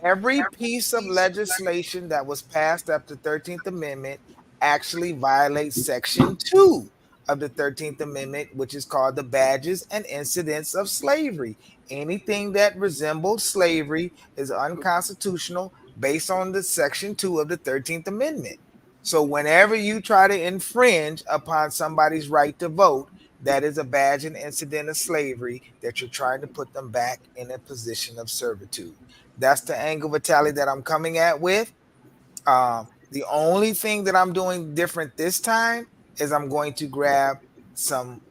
every piece of legislation that was passed after the 13th Amendment actually violates Section 2 of the 13th Amendment, which is called the Badges and Incidents of Slavery. Anything that resembles slavery is unconstitutional based on the Section 2 of the 13th Amendment. So whenever you try to infringe upon somebody's right to vote, that is a badge and incident of slavery that you're trying to put them back in a position of servitude. That's the angle, Vitaly, that I'm coming at with. The only thing that I'm doing different this time is I'm going to grab some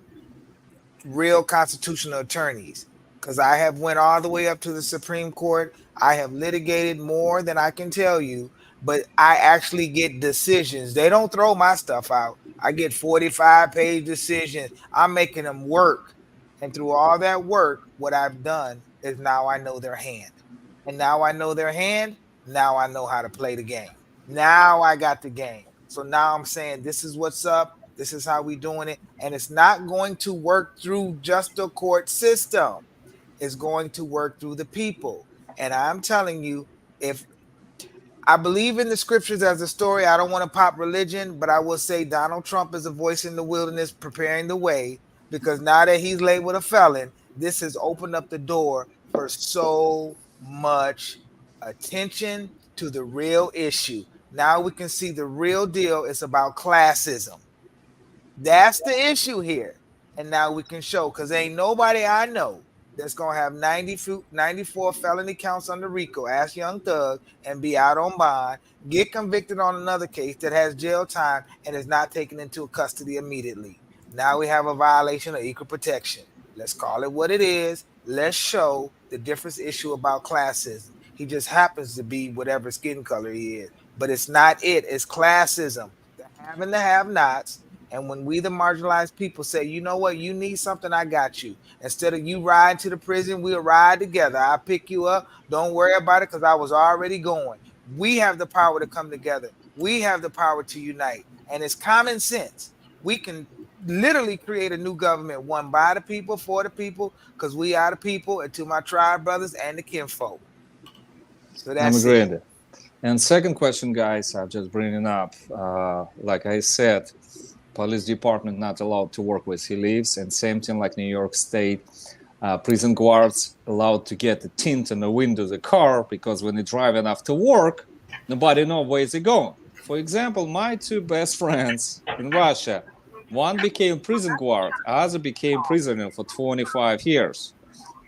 real constitutional attorneys, because I have went all the way up to the Supreme Court. I have litigated more than I can tell you, but I actually get decisions. They don't throw my stuff out. I get 45-page decisions. I'm making them work. And through all that work, what I've done is now I know their hand. And now I know their hand. Now I know how to play the game. Now I got the game. So now I'm saying this is what's up. This is how we doing it. And it's not going to work through just the court system. It's going to work through the people. And I'm telling you, if I believe in the scriptures as a story, I don't want to pop religion, but I will say Donald Trump is a voice in the wilderness preparing the way, because now that he's labeled a felon, this has opened up the door for so much attention to the real issue. Now we can see the real deal is about classism. That's the issue here. And now we can show, because ain't nobody I know that's going to have 94 felony counts under RICO, ask Young Thug, and be out on bond, get convicted on another case that has jail time and is not taken into custody immediately. Now we have a violation of equal protection. Let's call it what it is. Let's show the difference issue about classism. He just happens to be whatever skin color he is, but it's not it. It's classism. The have and the have-nots. And when we, the marginalized people, say, you know what, you need something, I got you. Instead of you riding to the prison, we'll ride together. I'll pick you up. Don't worry about it, because I was already going. We have the power to come together. We have the power to unite. And it's common sense. We can literally create a new government, one by the people, for the people, because we are the people, and to my tribe brothers and the kinfolk. So that's I'm agreed. And second question, guys, I'm just bringing up, like I said, police department not allowed to work with he lives, and same thing like New York State, prison guards allowed to get the tint on the window of the car, because when they're driving after work, nobody knows where they're going. For example, my two best friends in Russia, one became prison guard, other became prisoner for 25 years.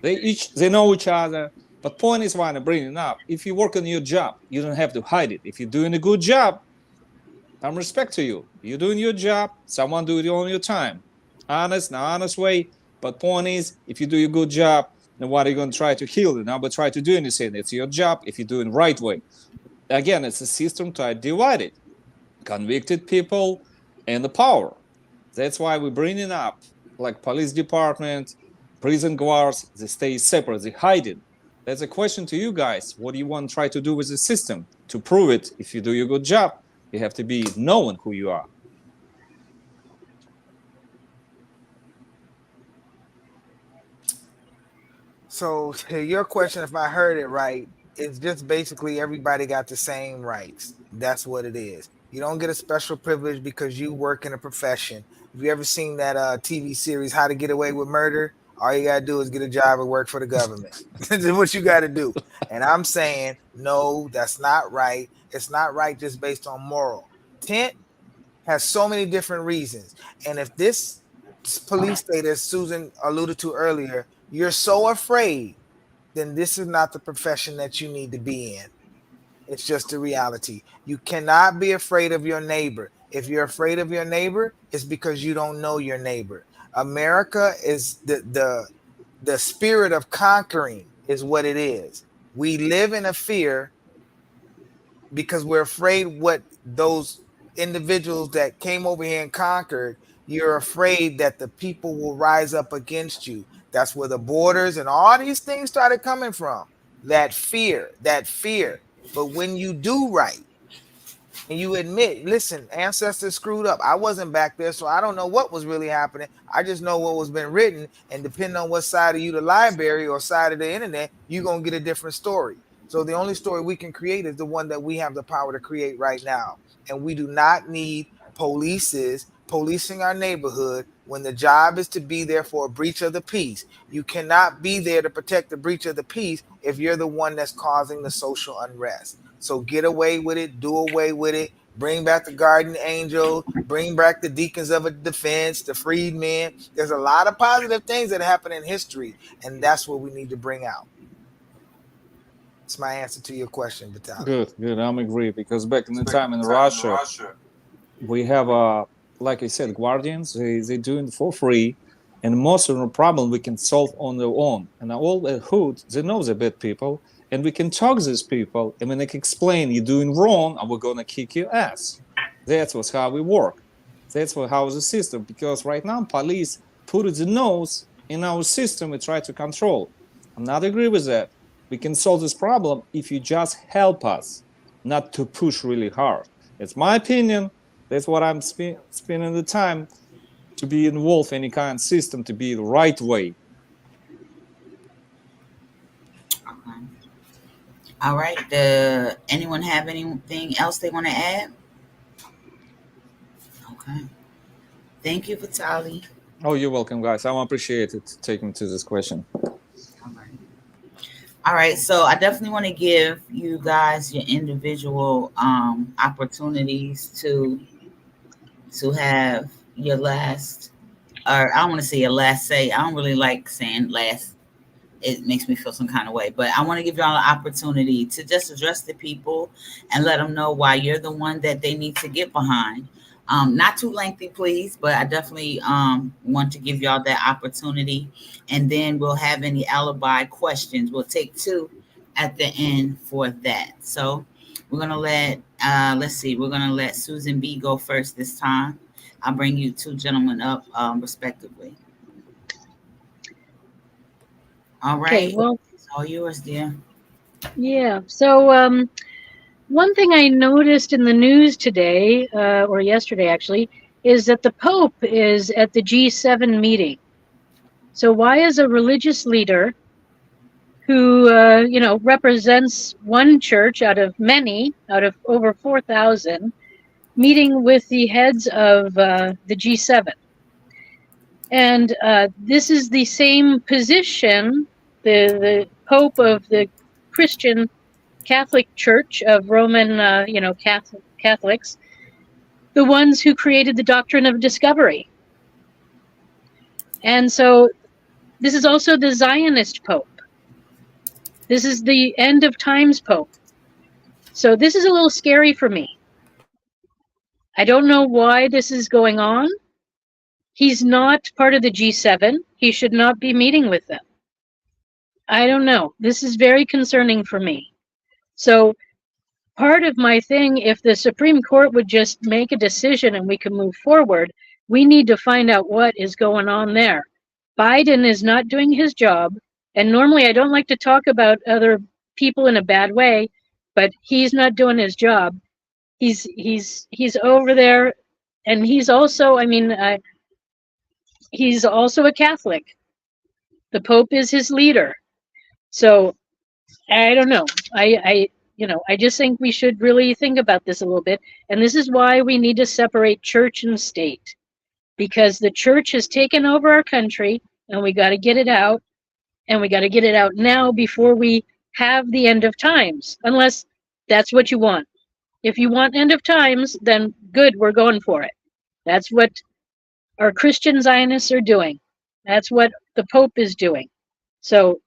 They know each other, but point is why I'm bringing up. If you work on your job, you don't have to hide it. If you're doing a good job, I'm respect to you. You're doing your job, someone do it on your time. Honest, not honest way. But point is, if you do a good job, then why are you going to try to heal it? Now, but try to do anything. It's your job if you're doing right way. Again, it's a system to divide it. Convicted people and the power. That's why we're bringing up like police department, prison guards, they stay separate, they hide it. That's a question to you guys. What do you want to try to do with the system to prove it? If you do your good job, you have to be knowing who you are. So to your question, if I heard it right, it's just basically everybody got the same rights. That's what it is. You don't get a special privilege because you work in a profession. Have you ever seen that TV series, How to Get Away with Murder? All you got to do is get a job and work for the government. That's what you got to do. And I'm saying, no, that's not right. It's not right just based on moral. Tent has so many different reasons. And if this police state, as Susan alluded to earlier, you're so afraid, then this is not the profession that you need to be in. It's just a reality. You cannot be afraid of your neighbor. If you're afraid of your neighbor, it's because you don't know your neighbor. America is the spirit of conquering is what it is. We live in a fear because we're afraid what those individuals that came over here and conquered, you're afraid that the people will rise up against you. That's where the borders and all these things started coming from. That fear. But when you do right, and you admit, listen, ancestors screwed up. I wasn't back there, so I don't know what was really happening. I just know what was been written, and depending on what side of you, the library or side of the internet, you're gonna get a different story. So the only story we can create is the one that we have the power to create right now, and we do not need policing our neighborhood when the job is to be there for a breach of the peace. You cannot be there to protect the breach of the peace if you're the one that's causing the social unrest. So get away with it, do away with it, bring back the guardian angel, bring back the deacons of a defense, the freedmen. There's a lot of positive things that happen in history, and that's what we need to bring out. It's my answer to your question, Vitaly. Good. I'm agree, because back in the time in Russia, we have like I said, guardians. They doing it for free, and most of the problem we can solve on their own. And all the hood, they know the bad people, and we can talk to these people, and when they can explain you're doing wrong, and we're gonna kick your ass. That's what's how we work. That's how the system. Because right now, police put the nose in our system. We try to control. I'm not agree with that. We can solve this problem if you just help us, not to push really hard. It's my opinion. That's what I'm spending the time to be involved in any kind of system to be the right way. Okay. All right. Anyone have anything else they want to add? Okay. Thank you, Vitaly. Oh, you're welcome, guys. I appreciate it taking me to this question. All right, so I definitely want to give you guys your individual opportunities to have your last, or I don't want to say your last say. I don't really like saying last. It makes me feel some kind of way, but I want to give y'all an opportunity to just address the people and let them know why you're the one that they need to get behind. Not too lengthy, please, but I definitely want to give y'all that opportunity. And then we'll have any alibi questions. We'll take 2 at the end for that. So we're going to we're going to let Susan B go first this time. I'll bring you 2 gentlemen up respectively. All right. Okay, well, it's all yours, dear. Yeah. So one thing I noticed in the news today, or yesterday actually, is that the Pope is at the G7 meeting. So why is a religious leader who, represents one church out of many, out of over 4,000, meeting with the heads of the G7? And this is the same position, the Pope of the Christian Catholic Church of Roman, Catholics, the ones who created the doctrine of discovery. And so this is also the Zionist Pope. This is the end of times Pope. So this is a little scary for me. I don't know why this is going on. He's not part of the G7. He should not be meeting with them. I don't know. This is very concerning for me. So part of my thing, if the Supreme Court would just make a decision and we can move forward, we need to find out what is going on there. Biden is not doing his job. And normally I don't like to talk about other people in a bad way, but he's not doing his job. He's over there, and he's also, he's also a Catholic. The Pope is his leader. So I don't know. I just think we should really think about this a little bit. And this is why we need to separate church and state, because the church has taken over our country, and we got to get it out, and we got to get it out now before we have the end of times, unless that's what you want. If you want end of times, then good, we're going for it. That's what our Christian Zionists are doing. That's what the Pope is doing. So,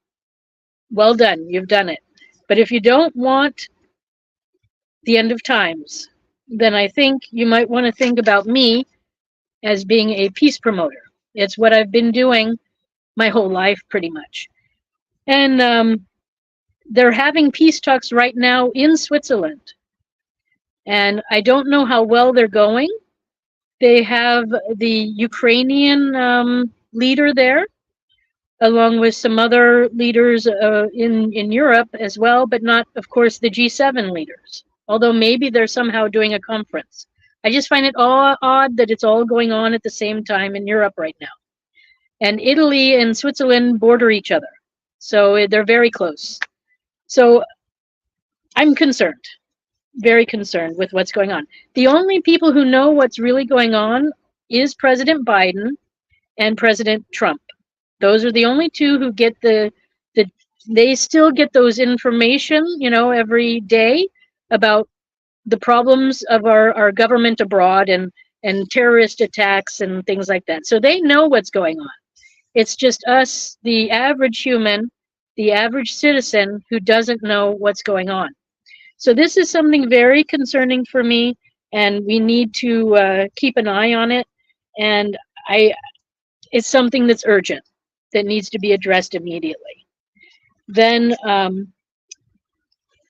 well done, you've done it. But if you don't want the end of times, then I think you might want to think about me as being a peace promoter. It's what I've been doing my whole life, pretty much. And they're having peace talks right now in Switzerland. And I don't know how well they're going. They have the Ukrainian leader there, along with some other leaders in Europe as well, but not, of course, the G7 leaders. although maybe they're somehow doing a conference. I just find it all odd that it's all going on at the same time in Europe right now. And Italy and Switzerland border each other, so they're very close. So I'm concerned, very concerned with what's going on. The only people who know what's really going on is President Biden and President Trump. Those are the only two who get the they still get those information, every day about the problems of our government abroad and terrorist attacks and things like that. So they know what's going on. It's just us, the average human, the average citizen who doesn't know what's going on. So this is something very concerning for me, and we need to keep an eye on it. And it's something that's urgent, that needs to be addressed immediately. Then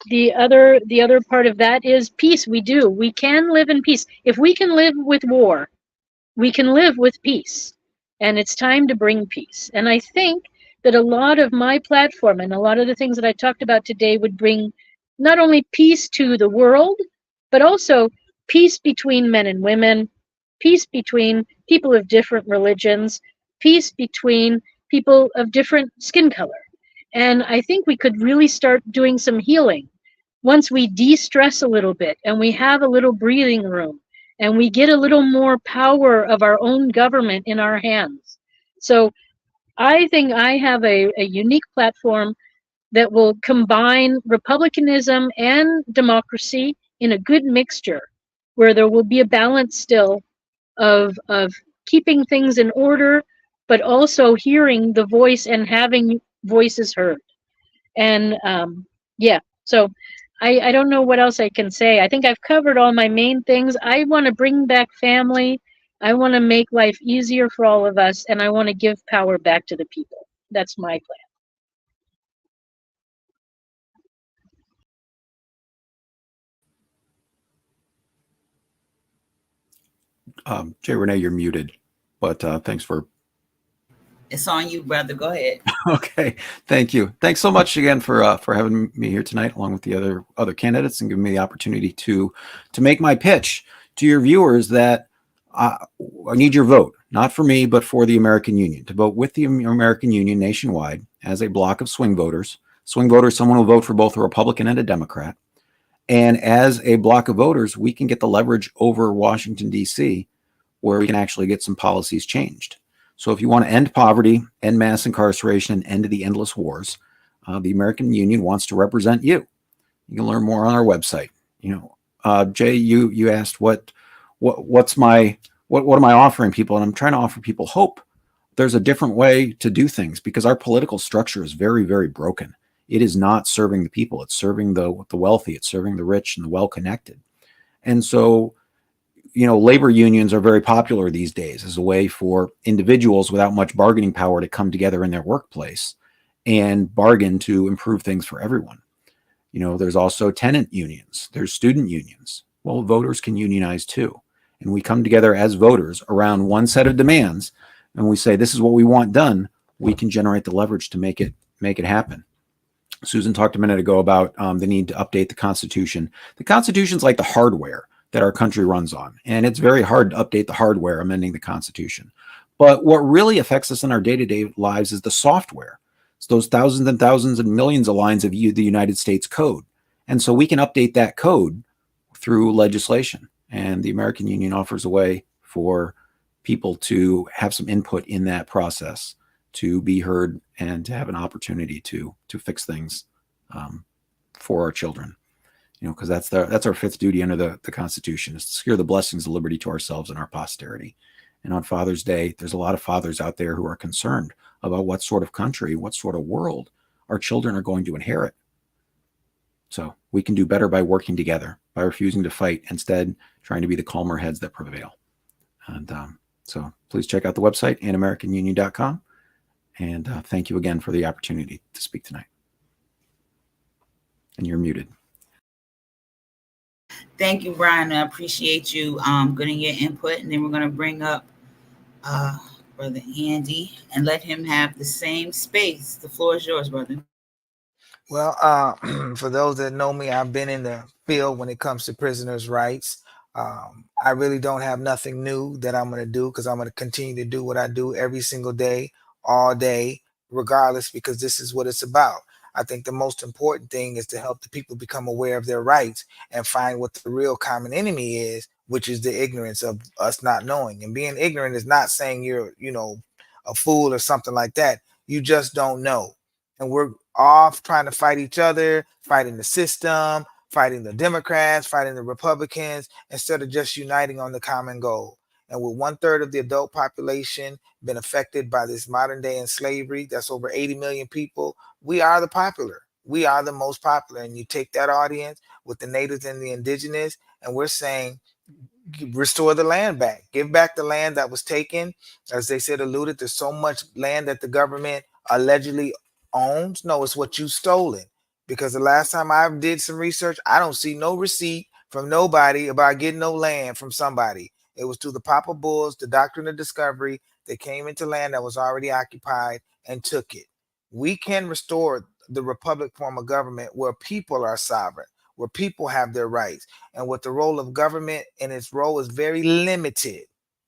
the other part of that is peace. We can live in peace. If we can live with war, we can live with peace, and it's time to bring peace. And I think that a lot of my platform and a lot of the things that I talked about today would bring not only peace to the world, but also peace between men and women, peace between people of different religions, peace between people of different skin color. And I think we could really start doing some healing once we de-stress a little bit and we have a little breathing room and we get a little more power of our own government in our hands. So I think I have a unique platform that will combine republicanism and democracy in a good mixture, where there will be a balance still of keeping things in order, but also hearing the voice and having voices heard. And so I don't know what else I can say. I think I've covered all my main things. I want to bring back family. I want to make life easier for all of us, and I want to give power back to the people. That's my plan. Jay Renee, you're muted, but thanks for. It's on you, brother. Go ahead. Okay, thank you. Thanks so much again for having me here tonight, along with the other candidates, and giving me the opportunity to make my pitch to your viewers that I need your vote, not for me, but for the American Union, to vote with the American Union nationwide as a block of swing voters. Swing voters, someone who will vote for both a Republican and a Democrat. And as a block of voters, we can get the leverage over Washington, D.C., where we can actually get some policies changed. So if you want to end poverty, end mass incarceration, and end the endless wars, the American Union wants to represent you. You can learn more on our website. Jay, you asked what am I offering people? And I'm trying to offer people hope. There's a different way to do things, because our political structure is very, very broken. It is not serving the people. It's serving the wealthy. It's serving the rich and the well-connected. And so, labor unions are very popular these days as a way for individuals without much bargaining power to come together in their workplace and bargain to improve things for everyone. There's also tenant unions. There's student unions. Well, voters can unionize too. And we come together as voters around one set of demands, and we say, this is what we want done. We can generate the leverage to make it happen. Susan talked a minute ago about the need to update the Constitution. The Constitution's like the hardware that our country runs on, and it's very hard to update the hardware, amending the Constitution. But what really affects us in our day-to-day lives is the software. It's those thousands and thousands and millions of lines of the United States code. And so we can update that code through legislation. And the American Union offers a way for people to have some input in that process, to be heard, and to have an opportunity to fix things for our children. Because that's our fifth duty under the Constitution, is to secure the blessings of liberty to ourselves and our posterity. And on Father's Day, there's a lot of fathers out there who are concerned about what sort of country, what sort of world our children are going to inherit. So we can do better by working together, by refusing to fight, instead trying to be the calmer heads that prevail. And so please check out the website, anamericanunion.com. And thank you again for the opportunity to speak tonight. And you're muted. Thank you, Brian. I appreciate you getting your input. And then we're going to bring up Brother Andy and let him have the same space. The floor is yours, brother. Well, for those that know me, I've been in the feel when it comes to prisoners' rights. I really don't have nothing new that I'm going to do because I'm going to continue to do what I do every single day, all day, regardless, because this is what it's about. I think the most important thing is to help the people become aware of their rights and find what the real common enemy is, which is the ignorance of us not knowing. And being ignorant is not saying you're, a fool or something like that. You just don't know. And we're off trying to fight each other, fighting the system, fighting the Democrats, fighting the Republicans, instead of just uniting on the common goal. And with 1/3 of the adult population been affected by this modern day in slavery, that's over 80 million people, we are the popular. We are the most popular. And you take that audience with the natives and the indigenous, and we're saying, restore the land back, give back the land that was taken. As they said, alluded, there's so much land that the government allegedly owns. No, it's what you stolen. Because the last time I did some research, I don't see no receipt from nobody about getting no land from somebody. It was through the Papa Bulls, the doctrine of discovery. They came into land that was already occupied and took it. We can restore the republic form of government where people are sovereign, where people have their rights, and what the role of government and its role is very limited.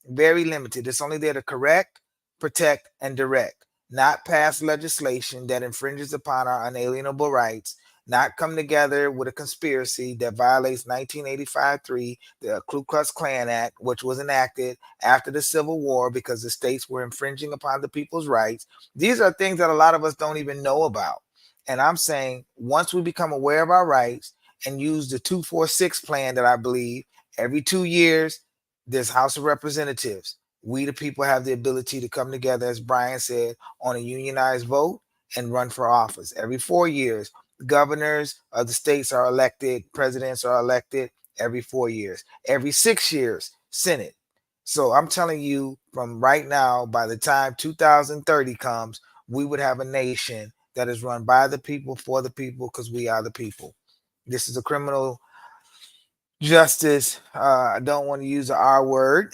Very limited. It's only there to correct, protect, and direct, not pass legislation that infringes upon our unalienable rights, not come together with a conspiracy that violates 1985-3, the Ku Klux Klan Act, which was enacted after the Civil War because the states were infringing upon the people's rights. These are things that a lot of us don't even know about. And I'm saying once we become aware of our rights and use the 246 plan that I believe every 2 years, there's House of Representatives. We, the people, have the ability to come together, as Brian said, on a unionized vote and run for office. Every 4 years, governors of the states are elected, presidents are elected every 4 years. Every 6 years, Senate. So I'm telling you from right now, by the time 2030 comes, we would have a nation that is run by the people, for the people, because we are the people. This is a criminal justice. I don't want to use the R word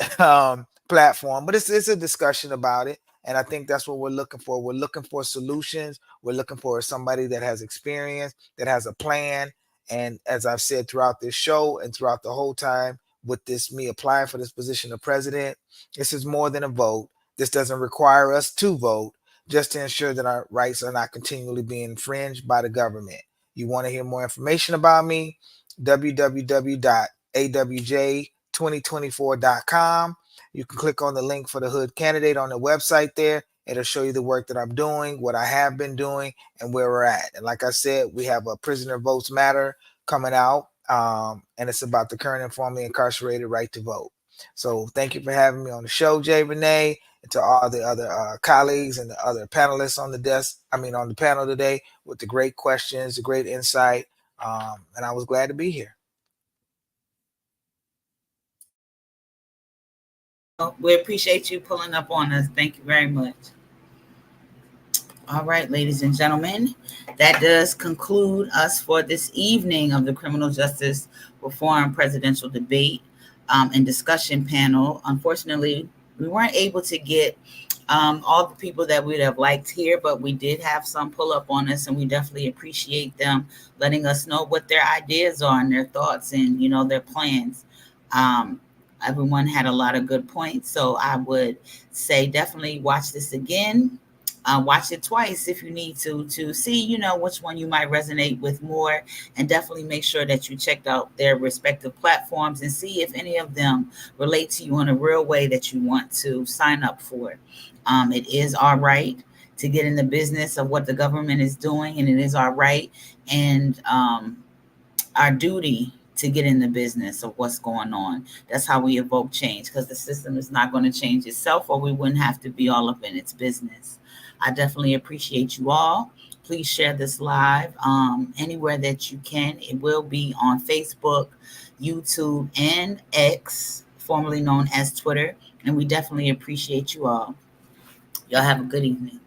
platform, but it's a discussion about it. And I think that's what we're looking for. We're looking for solutions. We're looking for somebody that has experience, that has a plan. And as I've said throughout this show and throughout the whole time, with this me applying for this position of president, this is more than a vote. This doesn't require us to vote, just to ensure that our rights are not continually being infringed by the government. You want to hear more information about me? www.awj2024.com. You can click on the link for the Hood Candidate on the website there. It'll show you the work that I'm doing, what I have been doing, and where we're at. And like I said, we have a Prisoner Votes Matter coming out, and it's about the current and formerly incarcerated right to vote. So thank you for having me on the show, Jay Renee, and to all the other colleagues and the other panelists on the panel today with the great questions, the great insight. And I was glad to be here. Well, we appreciate you pulling up on us. Thank you very much. All right, ladies and gentlemen, that does conclude us for this evening of the Criminal Justice Reform Presidential Debate and Discussion Panel. Unfortunately, we weren't able to get all the people that we'd have liked here, but we did have some pull up on us, and we definitely appreciate them letting us know what their ideas are and their thoughts and, their plans. Everyone had a lot of good points, so I would say definitely watch this again. Watch it twice if you need to see, which one you might resonate with more, and definitely make sure that you checked out their respective platforms and see if any of them relate to you in a real way that you want to sign up for. It is our right to get in the business of what the government is doing, and it is our right and our duty to get in the business of what's going on. That's how we evoke change, because the system is not going to change itself, or we wouldn't have to be all up in its business. I definitely appreciate you all. Please share this live anywhere that you can. It will be on Facebook, YouTube, and X, formerly known as Twitter. And we definitely appreciate you all. Y'all have a good evening.